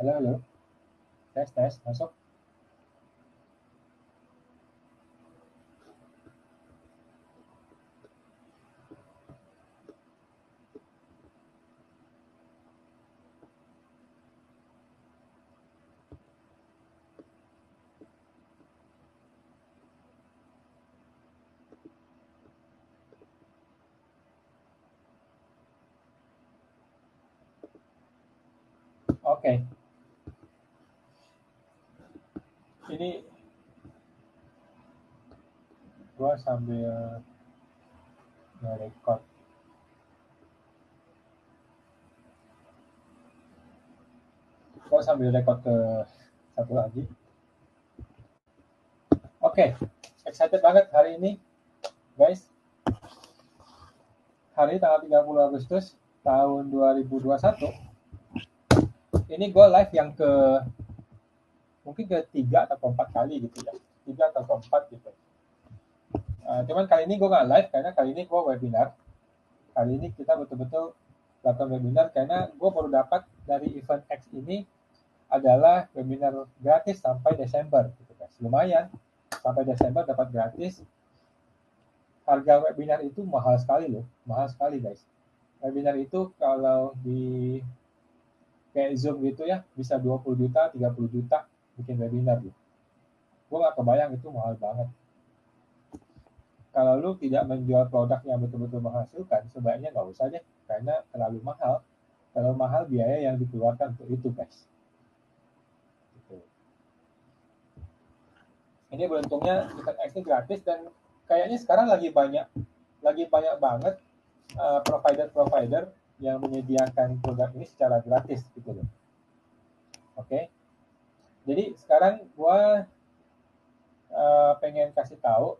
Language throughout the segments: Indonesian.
Halo, halo. Tes, tes, masuk. Oke. Ini gua sambil nge-record. Gua sambil record ke satu lagi. Oke. Excited banget hari ini, guys. Hari tanggal 30 Agustus tahun 2021. Ini gue live yang mungkin ketiga atau keempat kali gitu ya. 3 atau keempat gitu. Cuman kali ini gue nggak live karena kali ini gue webinar. Kali ini kita betul-betul lakukan webinar karena gue baru dapat dari event X ini adalah webinar gratis sampai Desember gitu guys. Lumayan, sampai Desember dapat gratis. Harga webinar itu mahal sekali loh, mahal sekali guys. Webinar itu kalau di kayak Zoom gitu ya, bisa 20 juta, 30 juta bikin webinar gitu. Gue nggak kebayang itu mahal banget. Kalau lu tidak menjual produk yang betul-betul menghasilkan, sebaiknya nggak usah deh, karena terlalu mahal. Terlalu mahal biaya yang dikeluarkan untuk itu guys. Gitu. Ini beruntungnya event X ini gratis dan kayaknya sekarang lagi banyak banget provider-provider yang menyediakan produk ini secara gratis gitu loh. Oke. Jadi sekarang gua pengen kasih tahu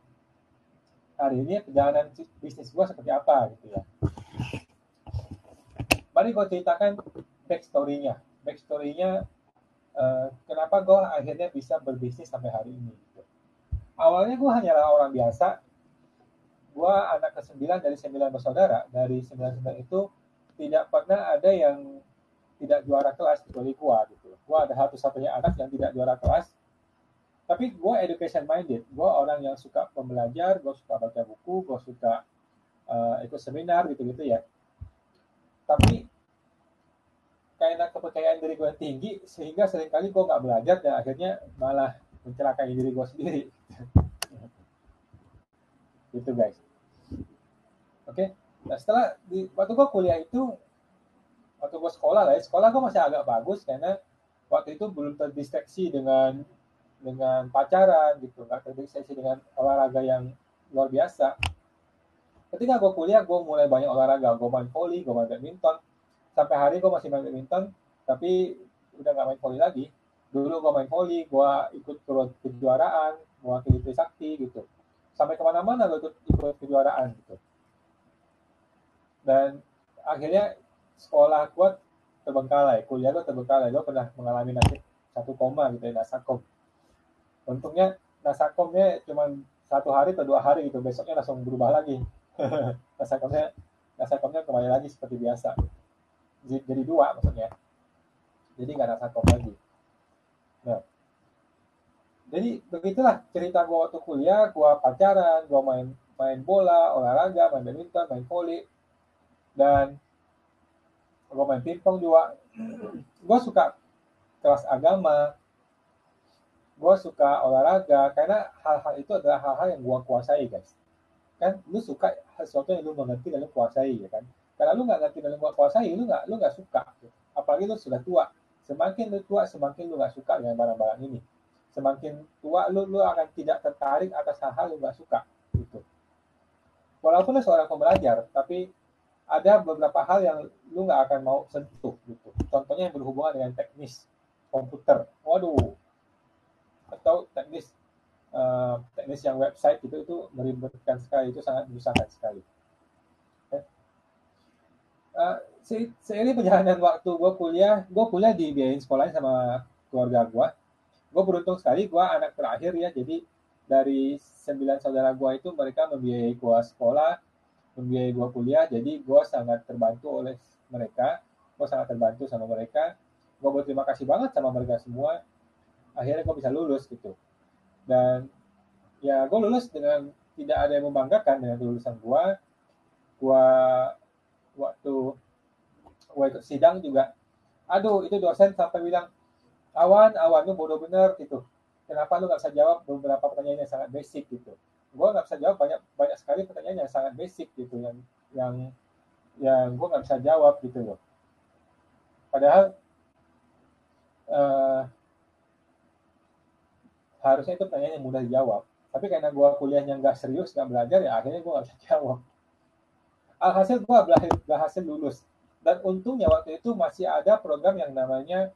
hari ini perjalanan bisnis gua seperti apa gitu ya. Mari gue ceritakan backstory-nya. Backstory-nya kenapa gue akhirnya bisa berbisnis sampai hari ini. Gitu. Awalnya gue hanyalah orang biasa. Gue anak ke-9 dari 9 bersaudara. Dari 9 saudara itu tidak pernah ada yang tidak juara kelas kecuali gue. Gitu. Gue ada satu-satunya anak yang tidak juara kelas. Tapi gue education minded. Gue orang yang suka pembelajar, gue suka baca buku, gue suka ikut seminar gitu-gitu ya. Tapi karena kepercayaan diri gue tinggi sehingga seringkali gue nggak belajar dan akhirnya malah mencelakai diri gue sendiri gitu guys. Oke. Nah setelah waktu gue kuliah itu, waktu gue sekolah lah ya, sekolah gue masih agak bagus karena waktu itu belum terdistraksi dengan pacaran gitu, nggak terdistraksi dengan olahraga yang luar biasa. Ketika gue kuliah gue mulai banyak olahraga, gue main volley, gue main badminton. Sampai hari gue masih main badminton, tapi udah nggak main volley lagi. Dulu gue main volley, gue ikut kejuaraan, mewakili Trisakti gitu. Sampai kemana-mana gue ikut kejuaraan gitu. Dan akhirnya sekolah gue terbengkalai, kuliah gue terbengkalai. Gue pernah mengalami nasib 1 koma gitu ya, nasakom. Untungnya nasakomnya cuma 1 hari atau 2 hari gitu, besoknya langsung berubah lagi. nasakomnya nasakomnya kembali lagi seperti biasa. Jadi 2 maksudnya. Jadi nggak nasakom lagi. Nah, jadi begitulah cerita gue waktu kuliah. Gue pacaran, gue main bola, olahraga, main badminton, main volley, dan gue main pingpong juga. Gue suka kelas agama, gue suka olahraga karena hal-hal itu adalah hal-hal yang gue kuasai guys. Kan lu suka sesuatu yang lu mengerti dan lu kuasai ya kan. Kalau lu nggak ngerti dan lu nggak kuasai, lu nggak suka. Apalagi lu sudah tua. Semakin lu tua, semakin lu nggak suka dengan barang-barang ini. Semakin tua lu akan tidak tertarik atas hal-hal lu nggak suka gitu. Walaupun lu seorang pembelajar, tapi ada beberapa hal yang lu nggak akan mau sentuh gitu. Contohnya yang berhubungan dengan teknis komputer. Waduh, atau teknis yang website itu meribetkan sekali, itu sangat menyusahkan sekali. Seiring perjalanan waktu gue kuliah dibiayain sekolahnya sama keluarga gue. Gue beruntung sekali, gue anak terakhir ya, jadi dari 9 saudara gue itu mereka membiayai gue sekolah, membiayai gue kuliah, jadi gue sangat terbantu oleh mereka, gue sangat terbantu sama mereka. gue berterima kasih banget sama mereka semua. Akhirnya gue bisa lulus gitu. Dan ya gue lulus dengan tidak ada yang membanggakan dengan kelulusan gue. Gue waktu gue ikut sidang juga, aduh itu dosen sampai bilang, awan lu bodoh bener gitu, kenapa lu nggak bisa jawab beberapa pertanyaan yang sangat basic gitu. Gue nggak bisa jawab banyak banyak sekali pertanyaan yang sangat basic gitu, yang yang gue nggak bisa jawab gitu loh. Padahal eh, harusnya itu pertanyaan yang mudah dijawab, tapi karena gue kuliahnya nggak serius, nggak belajar, ya akhirnya gue nggak bisa jawab. Alhasil gue berhasil lulus. Dan untungnya waktu itu masih ada program yang namanya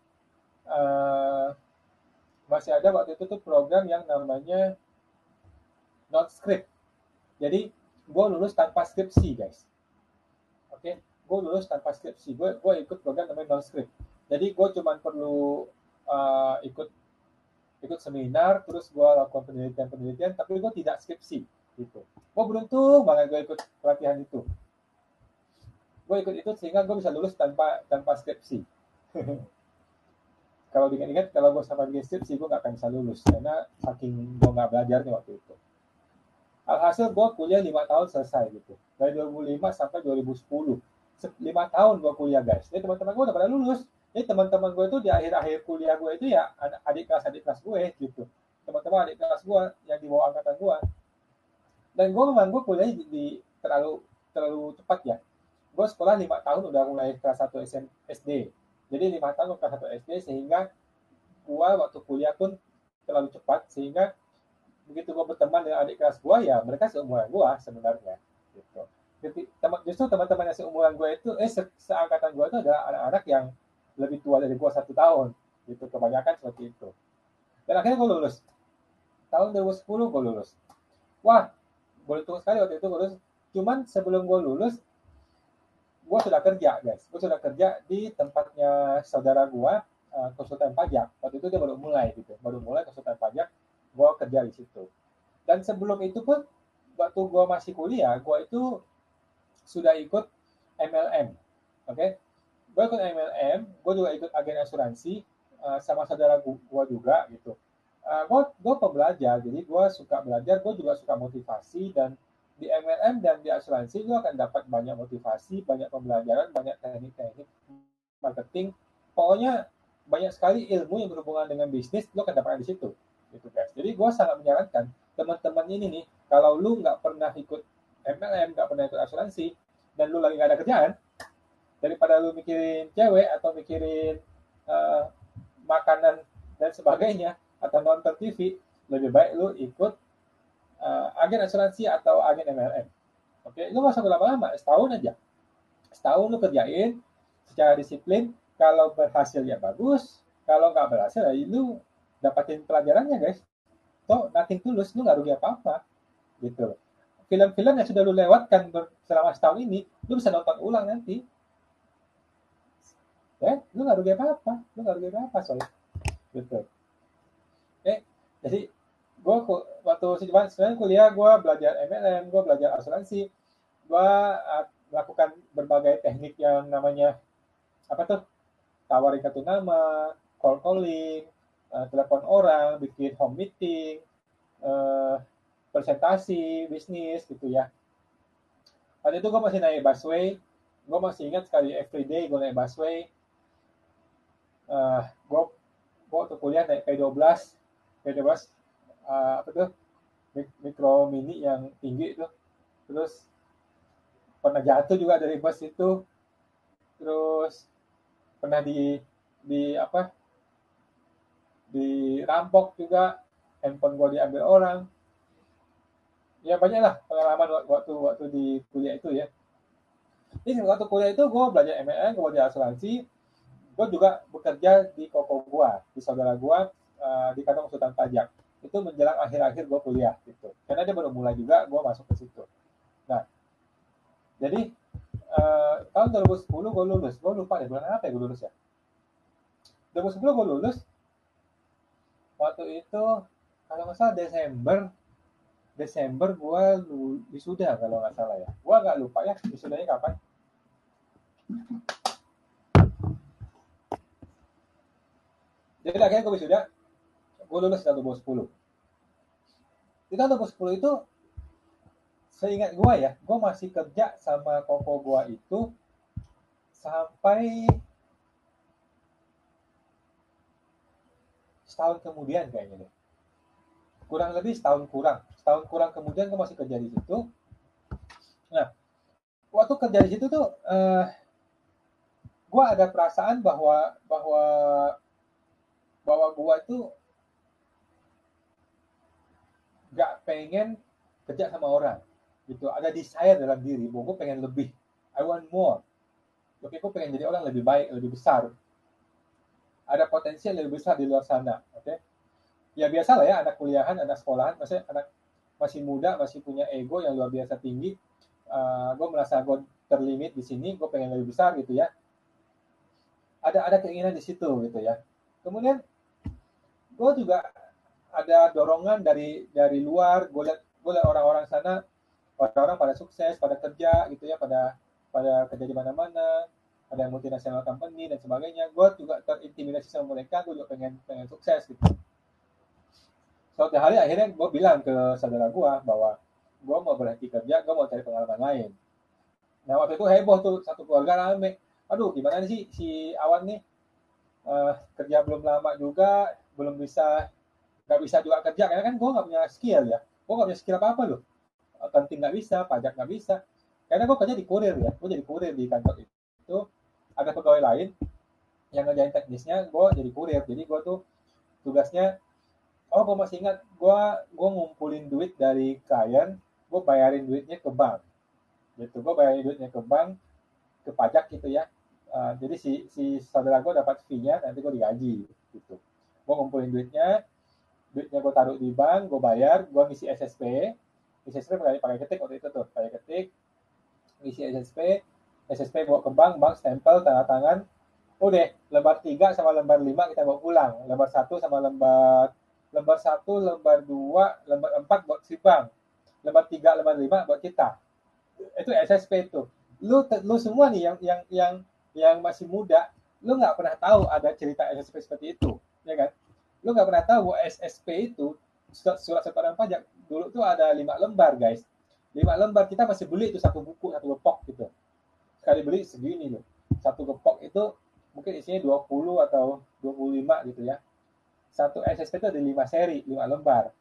eh, masih ada waktu itu tuh program yang namanya non script. Jadi gue lulus tanpa skripsi guys. Oke, gue lulus tanpa skripsi. Gue ikut program namanya non script. Jadi gue cuma perlu ikut ikut seminar, terus gue lakukan penelitian, tapi gue tidak skripsi gitu. Gue beruntung banget gue ikut pelatihan itu. Gue ikut itu sehingga gue bisa lulus tanpa skripsi. Kalau diingat-ingat, kalau gue sama bikin skripsi, gue nggak akan bisa lulus karena saking gue nggak belajarnya waktu itu. Alhasil gue kuliah 5 tahun selesai gitu, dari 2005 sampai 2010. 5 tahun gue kuliah guys. Jadi teman-teman gue udah pada lulus. Jadi teman-teman gue itu di akhir-akhir kuliah gue itu ya adik kelas gue gitu. Teman-teman adik kelas gue yang di bawah angkatan gue. Dan gue kuliah terlalu terlalu cepat ya. Gue sekolah 5 tahun udah mulai kelas 1 SD. Jadi 5 tahun kelas 1 SD, sehingga gue waktu kuliah pun terlalu cepat, sehingga begitu gue berteman dengan adik kelas gue, ya mereka seumuran gue sebenarnya gitu. Jadi justru teman-teman yang seumuran gue itu seangkatan gue itu adalah anak-anak yang lebih tua dari gue 1 tahun gitu, kebanyakan seperti itu. Dan akhirnya gue lulus tahun 2010, gue lulus. Wah, beruntung sekali waktu itu gue lulus. Cuman sebelum gue lulus, gue sudah kerja guys. Gue sudah kerja di tempatnya saudara gue, konsultan pajak. Waktu itu dia baru mulai gitu, baru mulai konsultan pajak. Gue kerja di situ. Dan sebelum itu pun, waktu gue masih kuliah, gue itu sudah ikut MLM. Oke, gue ikut MLM, gue juga ikut agen asuransi, sama saudara gue juga gitu. Gue pembelajar, jadi gue suka belajar, gue juga suka motivasi. Dan di MLM dan di asuransi lo akan dapat banyak motivasi, banyak pembelajaran, banyak teknik-teknik marketing. Pokoknya banyak sekali ilmu yang berhubungan dengan bisnis lo akan dapatkan di situ, gitu guys. Jadi gue sangat menyarankan teman-teman ini nih, kalau lu nggak pernah ikut MLM, nggak pernah ikut asuransi, dan lu lagi nggak ada kerjaan, daripada lu mikirin cewek atau mikirin uh, makanan dan sebagainya, atau nonton TV, lebih baik lu ikut agen asuransi atau agen MLM. Oke, lu nggak usah berlama-lama, setahun aja. Setahun lu kerjain secara disiplin. Kalau berhasil ya bagus, kalau nggak berhasil ya lu dapatin pelajarannya guys. So nothing tulus, lu nggak rugi apa-apa gitu. Film-film yang sudah lu lewatkan selama setahun ini, lu bisa nonton ulang nanti. Ya, lu nggak rugi apa-apa, soalnya gitu. Jadi gue waktu sebenarnya kuliah, gue belajar MLM, gue belajar asuransi, gue melakukan berbagai teknik yang namanya apa tuh, tawarin kartu nama, call calling, telepon orang, bikin home meeting, presentasi bisnis gitu ya. Waktu itu gue masih naik busway, gue masih ingat sekali everyday gue naik busway. Gue waktu kuliah naik P12, apa tuh, mikro mini yang tinggi itu. Terus pernah jatuh juga dari bus itu. Terus pernah di apa, dirampok juga, handphone gue diambil orang. Ya banyak lah pengalaman waktu di kuliah itu ya. Jadi waktu kuliah itu gue belajar MLM, gue belajar asuransi, gue juga bekerja di koko gue, di saudara gue, di kantor konsultan pajak. Itu menjelang akhir-akhir gue kuliah gitu. Karena dia baru mulai juga, gue masuk ke situ. Nah, jadi tahun 2010 gue lulus. Gue lupa deh bulan apa ya gue lulus ya. 2010 gue lulus. Waktu itu kalau nggak salah Desember gue wisuda kalau nggak salah ya. Gue nggak lupa ya wisudanya kapan. Jadi akhirnya gue wisuda, gue lulus tahun 2010. Di tahun 2010 itu, seingat gue ya, gue masih kerja sama koko gue itu sampai setahun kemudian kayaknya deh. Kurang lebih setahun kurang kemudian gue masih kerja di situ. Nah, waktu kerja di situ tuh gue ada perasaan bahwa bahwa bahwa gue itu nggak pengen kerja sama orang gitu. Ada desire dalam diri bahwa gue pengen lebih, I want more. Oke, gue pengen jadi orang lebih baik, lebih besar, ada potensi yang lebih besar di luar sana. Oke, ya biasa lah ya, anak kuliahan, anak sekolahan, maksudnya anak masih muda, masih punya ego yang luar biasa tinggi. Gue merasa gue terlimit di sini, gue pengen lebih besar gitu ya. Ada keinginan di situ gitu ya. Kemudian gue juga ada dorongan dari luar. Gue lihat orang-orang sana, orang-orang pada sukses, pada kerja gitu ya, pada kerja di mana-mana, ada yang multinasional company dan sebagainya. Gue juga terintimidasi sama mereka, gue juga pengen pengen sukses gitu. Suatu hari akhirnya gue bilang ke saudara gue bahwa gue mau berhenti kerja, gue mau cari pengalaman lain. Nah waktu itu heboh tuh, satu keluarga rame. Aduh gimana sih si Awan nih, kerja belum lama juga, belum bisa, nggak bisa juga kerja karena kan gue nggak punya skill ya. Gue nggak punya skill apa apa loh. Accounting nggak bisa, pajak nggak bisa. Karena gue kerja di kurir ya, gue jadi kurir di kantor itu. Ada pegawai lain yang ngerjain teknisnya, gue jadi kurir. Jadi gue tuh tugasnya, oh gue masih ingat, gue ngumpulin duit dari klien, gue bayarin duitnya ke bank. Gitu, gue bayarin duitnya ke bank, ke pajak gitu ya. Jadi si saudara gue dapat fee-nya, nanti gue digaji gitu. Gue ngumpulin duitnya gue taruh di bank, gue bayar, gue ngisi SSP. SSP pakai ketik waktu itu tuh, pakai ketik, ngisi SSP bawa ke bank, bank stempel, tanda tangan. Udah, lembar 3 sama lembar 5 kita bawa pulang. Lembar 1 sama lembar 1, lembar 2, lembar 4 buat si bank. Lembar 3, lembar 5 buat kita. Itu SSP itu. Lu semua nih yang masih muda, lu nggak pernah tahu ada cerita SSP seperti itu, ya kan? Lu nggak pernah tahu bahwa SSP itu, surat setoran pajak, dulu tuh ada 5 lembar guys. 5 lembar, kita masih beli itu satu buku, satu gepok gitu. Sekali beli segini loh. Satu gepok itu mungkin isinya 20 atau 25 gitu ya. Satu SSP itu ada 5 seri, 5 lembar.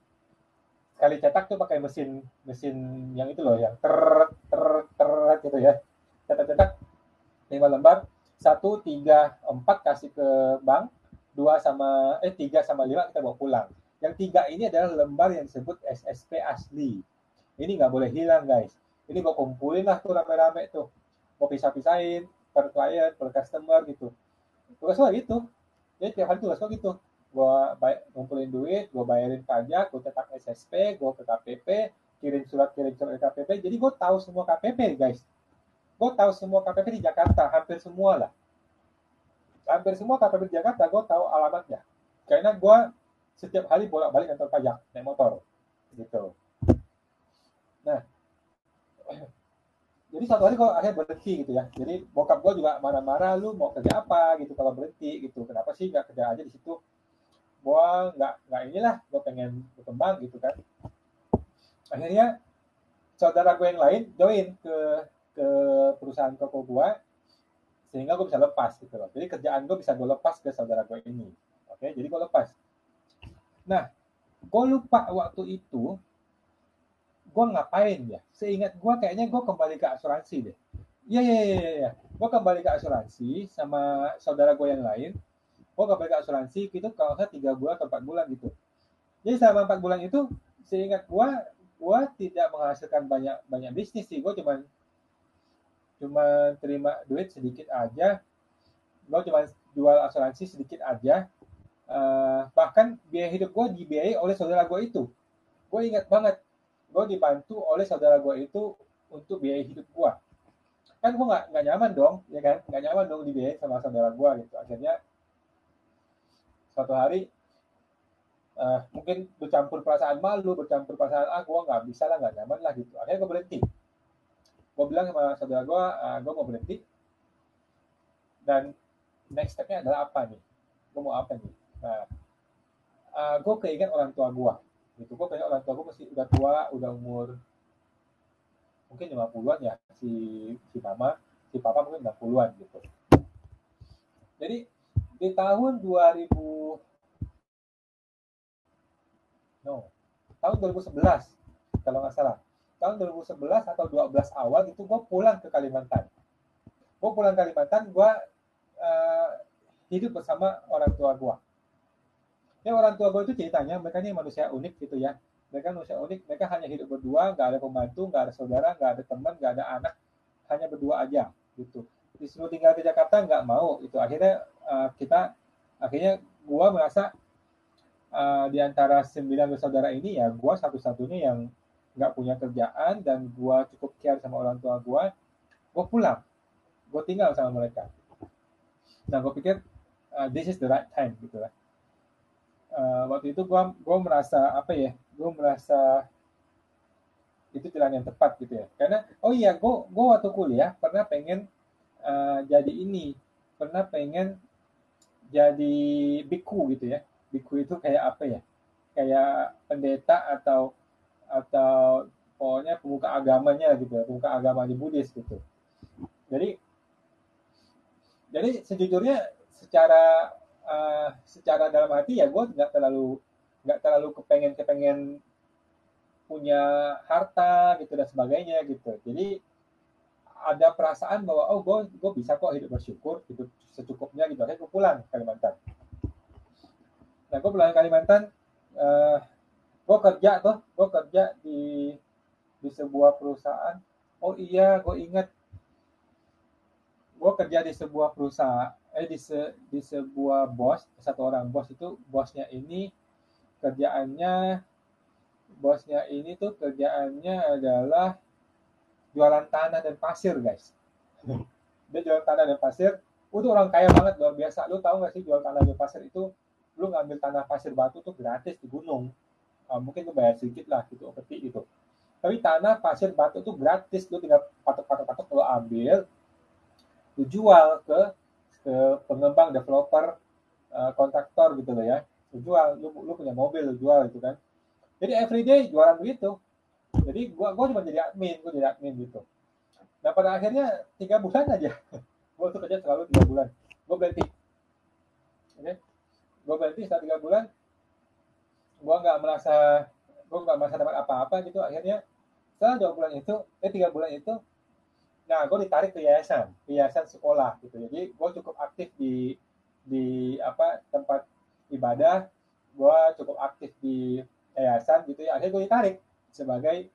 Sekali cetak tuh pakai mesin mesin yang itu loh, yang ter gitu ya. Cetak-cetak 5 lembar, 1, 3, 4 kasih ke bank, 3 sama 5 kita bawa pulang. Yang 3 ini adalah lembar yang disebut SSP asli. Ini nggak boleh hilang guys. Ini gue kumpulin lah tuh rame-rame tuh. Mau pisah-pisahin per klien, per customer gitu. Tugas gue gitu. Jadi tiap hari tugas gue gitu. Gue ngumpulin duit, gue bayarin pajak, gue cetak SSP, gue ke KPP, kirim surat ke KPP. Jadi gue tahu semua KPP guys. Gue tahu semua KPP di Jakarta, hampir semua lah. Hampir semua KPP di Jakarta gue tahu alamatnya. Karena gue setiap hari bolak-balik kantor pajak, naik motor. Gitu. Nah, jadi satu hari kok akhirnya berhenti gitu ya. Jadi bokap gue juga marah-marah, lu mau kerja apa gitu kalau berhenti gitu. Kenapa sih nggak kerja aja di situ? Gue nggak inilah, gue pengen berkembang gitu kan. Akhirnya saudara gue yang lain join ke perusahaan toko gue, sehingga gue bisa lepas gitu loh. Jadi kerjaan gue bisa gue lepas ke saudara gue ini. Oke, jadi gue lepas. Nah, gue lupa waktu itu gue ngapain ya. Seingat gue kayaknya gue kembali ke asuransi deh. Iya. Gue kembali ke asuransi sama saudara gue yang lain. Gue kembali ke asuransi gitu kalau saya 3 bulan atau 4 bulan gitu. Jadi selama 4 bulan itu, seingat gue tidak menghasilkan banyak banyak bisnis sih. Gue cuma terima duit sedikit aja. Gue cuma jual asuransi sedikit aja. Bahkan biaya hidup gue dibiayai oleh saudara gue itu. Gue ingat banget, gue dibantu oleh saudara gue itu untuk biaya hidup gue. Kan gue nggak nyaman dong, ya kan? Nggak nyaman dong dibiayai sama saudara gue gitu. Akhirnya suatu hari mungkin bercampur perasaan malu, bercampur perasaan gue nggak bisa lah, nggak nyaman lah gitu. Akhirnya gue berhenti. Gue bilang sama saudara gue mau berhenti. Dan next stepnya adalah apa nih? Gue mau apa nih? Nah, gue keinget orang tua gue gitu. Gue keinget orang tua gue masih udah tua, udah umur mungkin 50-an ya, si mama, si papa mungkin 60-an gitu. Jadi di tahun 2000, no, tahun 2011 kalau nggak salah, tahun 2011 atau 12 awal itu gue pulang ke Kalimantan. Gue pulang ke Kalimantan, gue uh, hidup bersama orang tua gue. Ya, orang tua gue itu ceritanya mereka ini manusia unik gitu ya. Mereka manusia unik, mereka hanya hidup berdua, nggak ada pembantu, nggak ada saudara, nggak ada teman, nggak ada anak, hanya berdua aja gitu. Disuruh tinggal di Jakarta nggak mau itu. Akhirnya gue merasa di antara 9 bersaudara ini ya gue satu-satunya yang nggak punya kerjaan dan gue cukup care sama orang tua gue pulang, gue tinggal sama mereka. Nah gue pikir this is the right time gitu lah. Waktu itu gue merasa apa ya, gue merasa itu jalan yang tepat gitu ya, karena oh iya gue waktu kuliah pernah pengen jadi ini, pernah pengen jadi biku gitu ya. Biku itu kayak apa ya, kayak pendeta atau pokoknya pemuka agamanya gitu ya, pemuka agamanya Buddhis gitu. Jadi sejujurnya secara secara dalam hati ya gue nggak terlalu kepengen punya harta gitu dan sebagainya gitu. Jadi ada perasaan bahwa oh gue bisa kok hidup bersyukur, hidup secukupnya gitu. Akhirnya gue pulang ke Kalimantan. Nah gue pulang ke Kalimantan, uh, gue kerja di sebuah perusahaan. Oh iya, gue ingat gue kerja di sebuah perusahaan, di sebuah bos, satu orang bos. Itu kerjaannya bosnya ini tuh kerjaannya adalah jualan tanah dan pasir, guys. Dia jual tanah dan pasir. Itu orang kaya banget, luar biasa. Lu tahu nggak sih, jual tanah dan pasir itu lu ngambil tanah pasir batu tuh gratis di gunung. Mungkin lu bayar sedikit lah gitu, peti gitu. Tapi tanah pasir batu tuh gratis, lu tinggal patok-patok lu ambil, lu jual ke pengembang, developer, kontraktor gitu loh ya. Lu jual, lu punya mobil, lu jual gitu kan. Jadi everyday jualan begitu. Jadi gua cuma jadi admin gitu. Nah pada akhirnya 3 bulan aja, gue tuh kerja selalu 3 bulan, gue berhenti. Okay? Gue berhenti setelah 3 bulan, gue nggak merasa dapat apa-apa gitu. Akhirnya setelah 2 bulan itu, 3 bulan itu, nah gue ditarik ke yayasan sekolah gitu. Jadi gue cukup aktif di apa tempat ibadah, gue cukup aktif di yayasan gitu ya. Akhirnya gue ditarik sebagai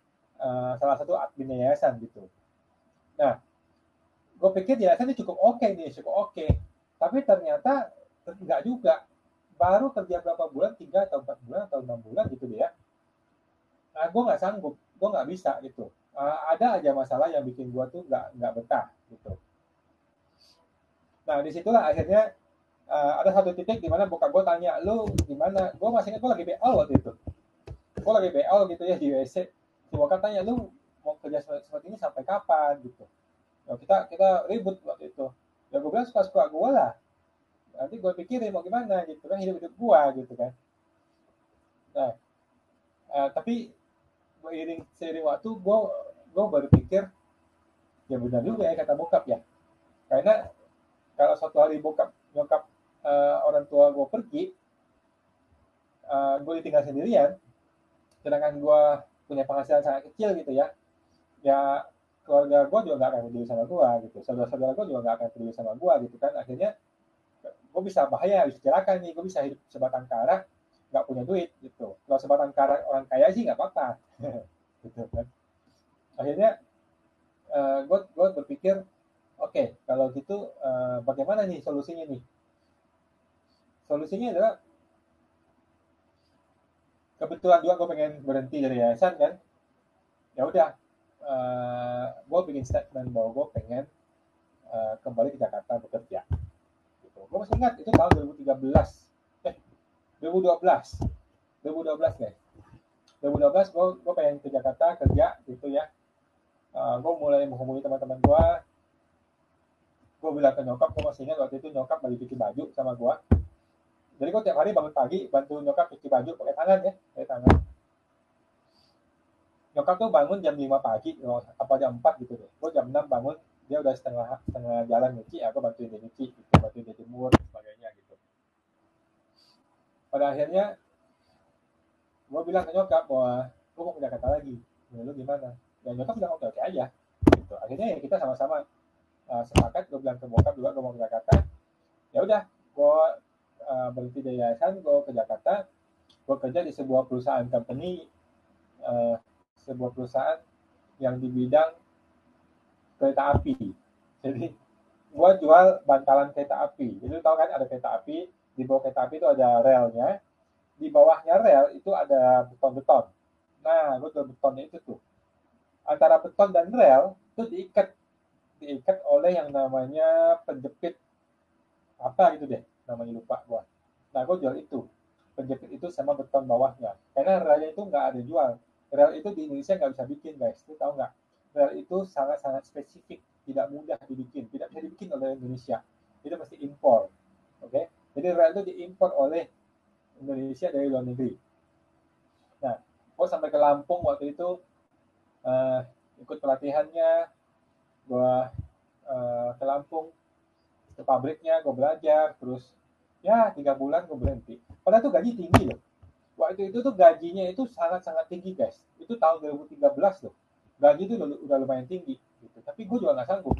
salah satu admin yayasan gitu. Nah gue pikir yayasan ini cukup oke. Tapi ternyata enggak juga. Baru kerja berapa bulan, 3 atau 4 bulan atau 6 bulan gitu deh ya. Nah, gue nggak sanggup, gue nggak bisa gitu. Ada aja masalah yang bikin gue tuh nggak betah gitu. Nah disitulah akhirnya ada satu titik di mana bokap gue tanya, lu gimana? Gue masih ingat gue lagi BL waktu itu. Gue lagi BL gitu ya di WC. Si bokap tanya, lu mau kerja seperti ini sampai kapan gitu. Nah, kita ribut waktu itu. Ya gue bilang suka-suka gue lah. Nanti gue pikirin mau gimana gitu kan, hidup gue gitu kan. Nah tapi seiring waktu gue baru pikir ya benar juga ya kata bokap ya, karena kalau suatu hari nyokap orang tua gue pergi, gue ditinggal sendirian, sedangkan gue punya penghasilan sangat kecil gitu ya. Ya keluarga gue juga nggak akan peduli sama gue gitu, saudara-saudara gue juga nggak akan peduli sama gue gitu kan. Akhirnya gue bisa bahaya, bisa celaka nih, gue bisa hidup sebatang kara nggak punya duit gitu. Kalau sebatang kara orang kaya sih nggak apa-apa gitu kan. Akhirnya gue berpikir oke, kalau gitu bagaimana nih solusinya nih? Solusinya adalah kebetulan juga gue pengen berhenti dari yayasan kan. Ya udah, gue bikin statement bahwa gue pengen kembali ke Jakarta bekerja. Gitu. Gue masih ingat itu tahun 2013, 2012, 2012 guys. 2012 gue pengen ke Jakarta kerja gitu ya. Gue mulai menghubungi teman-teman gue bilang ke nyokap, gue masih ingat waktu itu nyokap lagi cuci baju sama gue. Jadi gue tiap hari bangun pagi bantu nyokap cuci baju pakai tangan ya, pakai tangan. Nyokap tuh bangun jam 5 pagi, apa jam 4 gitu deh. Gue jam 6 bangun, dia udah setengah setengah jalan nyuci, aku bantuin dia nyuci, gitu, bantuin dia jemur, dan sebagainya gitu. Pada akhirnya, gue bilang ke nyokap bahwa gue mau ke Jakarta lagi. Menurut lu gimana? Ya nyokap bilang oke-oke aja. Gitu. Akhirnya ya kita sama-sama sepakat, gue bilang ke bokap juga gue mau ke Jakarta. Ya udah, gue berhenti dari yayasan, gue ke Jakarta, gue kerja di sebuah perusahaan company, uh, sebuah perusahaan yang di bidang kereta api. Jadi gue jual bantalan kereta api. Jadi lu tahu kan ada kereta api, di bawah kereta api itu ada relnya, di bawahnya rel itu ada beton-beton. Nah, gue jual betonnya itu tuh. Antara beton dan rel itu diikat oleh yang namanya penjepit apa gitu deh, namanya lupa gue. Nah, gue jual itu. Penjepit itu sama beton bawahnya. Karena relnya itu nggak ada jual. Rel itu di Indonesia nggak bisa bikin, guys. Lu tahu nggak? Rel itu sangat-sangat spesifik, tidak mudah dibikin, tidak bisa dibikin oleh Indonesia. Itu mesti impor. Oke? Okay? Jadi rel itu diimpor oleh Indonesia dari luar negeri. Nah, gue sampai ke Lampung waktu itu, uh, ikut pelatihannya, gue ke Lampung, ke pabriknya, gue belajar, terus ya 3 bulan gue berhenti. Padahal tuh gaji tinggi loh. Waktu itu tuh gajinya itu sangat-sangat tinggi guys. Itu tahun 2013 loh. Gaji itu udah lumayan tinggi. Gitu. Tapi gue juga nggak sanggup.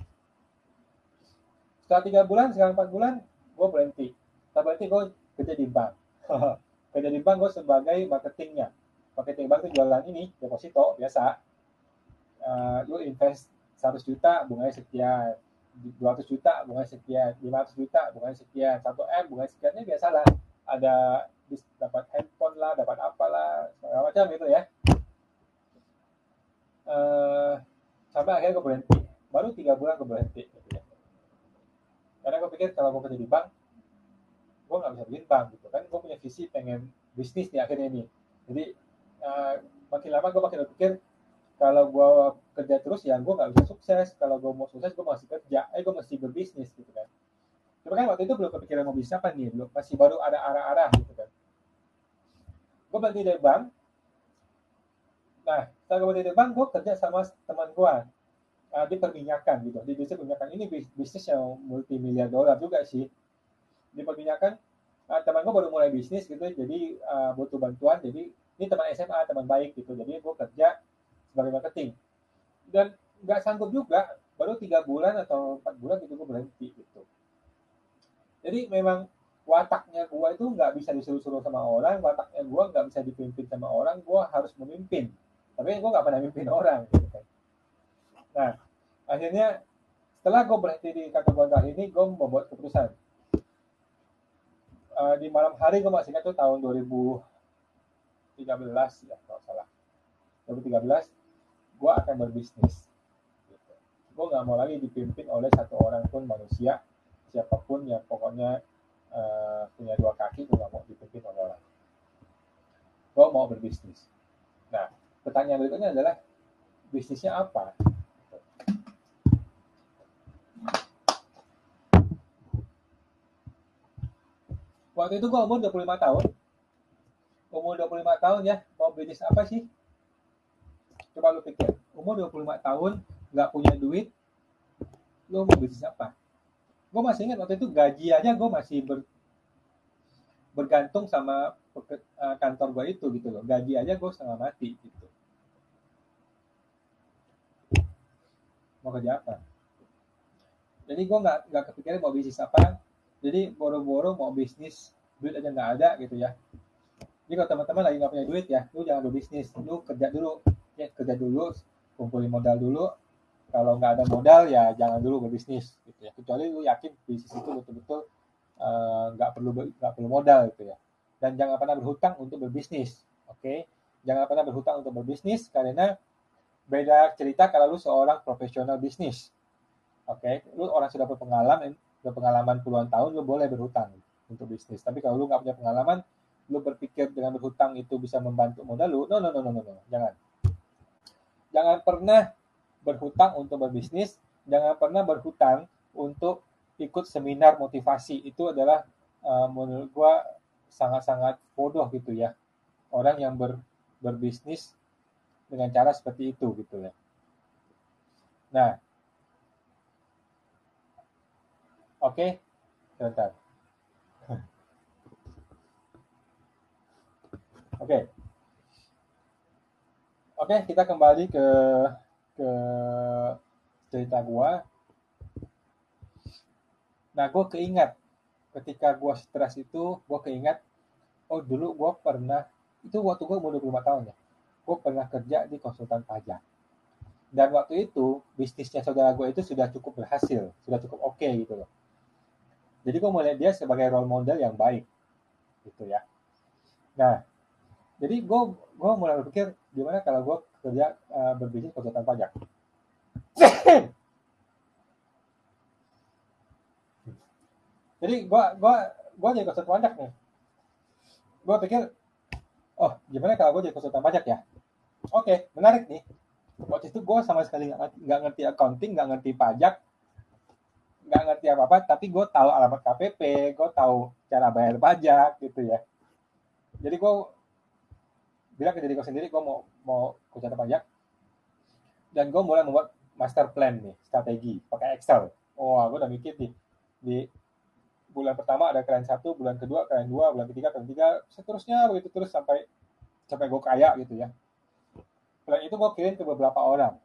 Setelah 3 bulan, sekarang 4 bulan, gue berhenti. Setelah berhenti gue kerja di bank. Kerja di bank gue sebagai marketingnya. Marketing bank itu jualan ini, deposito biasa. Lu invest 100 juta, bunganya sekian. 200 juta, bunganya sekian. 500 juta, bunganya sekian. 1 M, bunganya sekian. Ini biasalah. Ada dapat handphone lah, dapat apalah, segala macam gitu ya. Sampai akhirnya gue berhenti. Baru 3 bulan gue berhenti. Gitu ya. Karena gue pikir kalau gue kerja di bank, gue nggak bisa bikin bank gitu kan. Gue punya visi pengen bisnis di akhirnya ini. Jadi makin lama gue makin berpikir kalau gue kerja terus ya gue nggak bisa sukses. Kalau gue mau sukses gue masih kerja, gue masih berbisnis gitu kan. Tapi kan waktu itu belum kepikiran mau bisnis apa nih, belum, masih baru ada arah-arah gitu kan. Gue berhenti dari bank. Nah, setelah gue berhenti dari bank, gue kerja sama teman gue di perminyakan gitu. Di bisnis perminyakan ini bisnis yang multi miliar dolar juga sih. Di perminyakan, teman gue baru mulai bisnis gitu, jadi butuh bantuan. Jadi ini teman SMA, teman baik gitu. Jadi gue kerja sebagai marketing. Dan nggak sanggup juga, baru 3 bulan atau 4 bulan gitu gue berhenti gitu. Jadi memang wataknya gue itu nggak bisa disuruh-suruh sama orang, wataknya gue nggak bisa dipimpin sama orang, gue harus memimpin. Tapi gue nggak pernah mimpin orang gitu kan. Nah, akhirnya setelah gue berhenti di kantor gue ini, gue membuat keputusan. Di malam hari gue masih ingat tuh tahun 2013 ya kalau salah. 2013 gue akan berbisnis. Gitu. Gue nggak mau lagi dipimpin oleh satu orang pun manusia, siapapun yang pokoknya punya 2 kaki, gue nggak mau dipimpin oleh orang. Gue mau berbisnis. Nah, pertanyaan berikutnya adalah bisnisnya apa? Waktu itu gue umur 25 tahun. Umur 25 tahun ya, mau bisnis apa sih? Coba lu pikir, umur 25 tahun, nggak punya duit, lu mau bisnis apa? Gue masih ingat waktu itu gaji aja gue masih bergantung sama kantor gue itu gitu loh. Gaji aja gue setengah mati gitu. Mau kerja apa? Jadi gue nggak kepikiran mau bisnis apa. Jadi boro-boro mau bisnis, duit aja nggak ada gitu ya. Jadi kalau teman-teman lagi nggak punya duit ya, lu jangan berbisnis, lu kerja dulu, ya kerja dulu, kumpulin modal dulu. Kalau nggak ada modal ya jangan dulu berbisnis, gitu ya. Kecuali lu yakin bisnis itu betul-betul nggak perlu modal gitu ya. Dan jangan pernah berhutang untuk berbisnis, oke? Jangan pernah berhutang untuk berbisnis karena beda cerita kalau lu seorang profesional bisnis, oke? Lu orang sudah berpengalaman puluhan tahun, lu boleh berhutang untuk bisnis. Tapi kalau lu nggak punya pengalaman, lu berpikir dengan berhutang itu bisa membantu modal lu, no, jangan pernah berhutang untuk berbisnis, jangan pernah berhutang untuk ikut seminar motivasi. Itu adalah menurut gua sangat-sangat bodoh gitu ya. Orang yang berbisnis dengan cara seperti itu gitu ya. Nah, oke, sebentar. Oke, oke, kita kembali ke cerita gua. Nah, gue keingat ketika gue stres itu, gue keingat, oh dulu gue pernah, itu waktu gue umur 25 tahun ya, gue pernah kerja di konsultan pajak. Dan waktu itu, bisnisnya saudara gue itu sudah cukup berhasil, sudah cukup oke gitu loh. Jadi gue melihat dia sebagai role model yang baik, gitu ya. Nah, jadi gue mulai berpikir, gimana kalau gue kerja berbisnis konsultan pajak. Jadi gue jadi konsultan pajak nih. Gue pikir, oh gimana kalau gue jadi konsultan pajak ya? Oke, menarik nih. Waktu itu gue sama sekali nggak ngerti accounting, nggak ngerti pajak, nggak ngerti apa-apa, tapi gue tahu alamat KPP, gue tahu cara bayar pajak gitu ya. Jadi gue bilang ke diri gue sendiri, gue mau konsultan pajak, dan gue mulai membuat master plan nih, strategi, pakai Excel. Oh, gue udah mikir nih, di bulan pertama ada klien satu, bulan kedua klien dua, bulan ketiga klien tiga, seterusnya begitu terus sampai sampai gue kaya gitu ya. Plan itu gue kirim ke beberapa orang.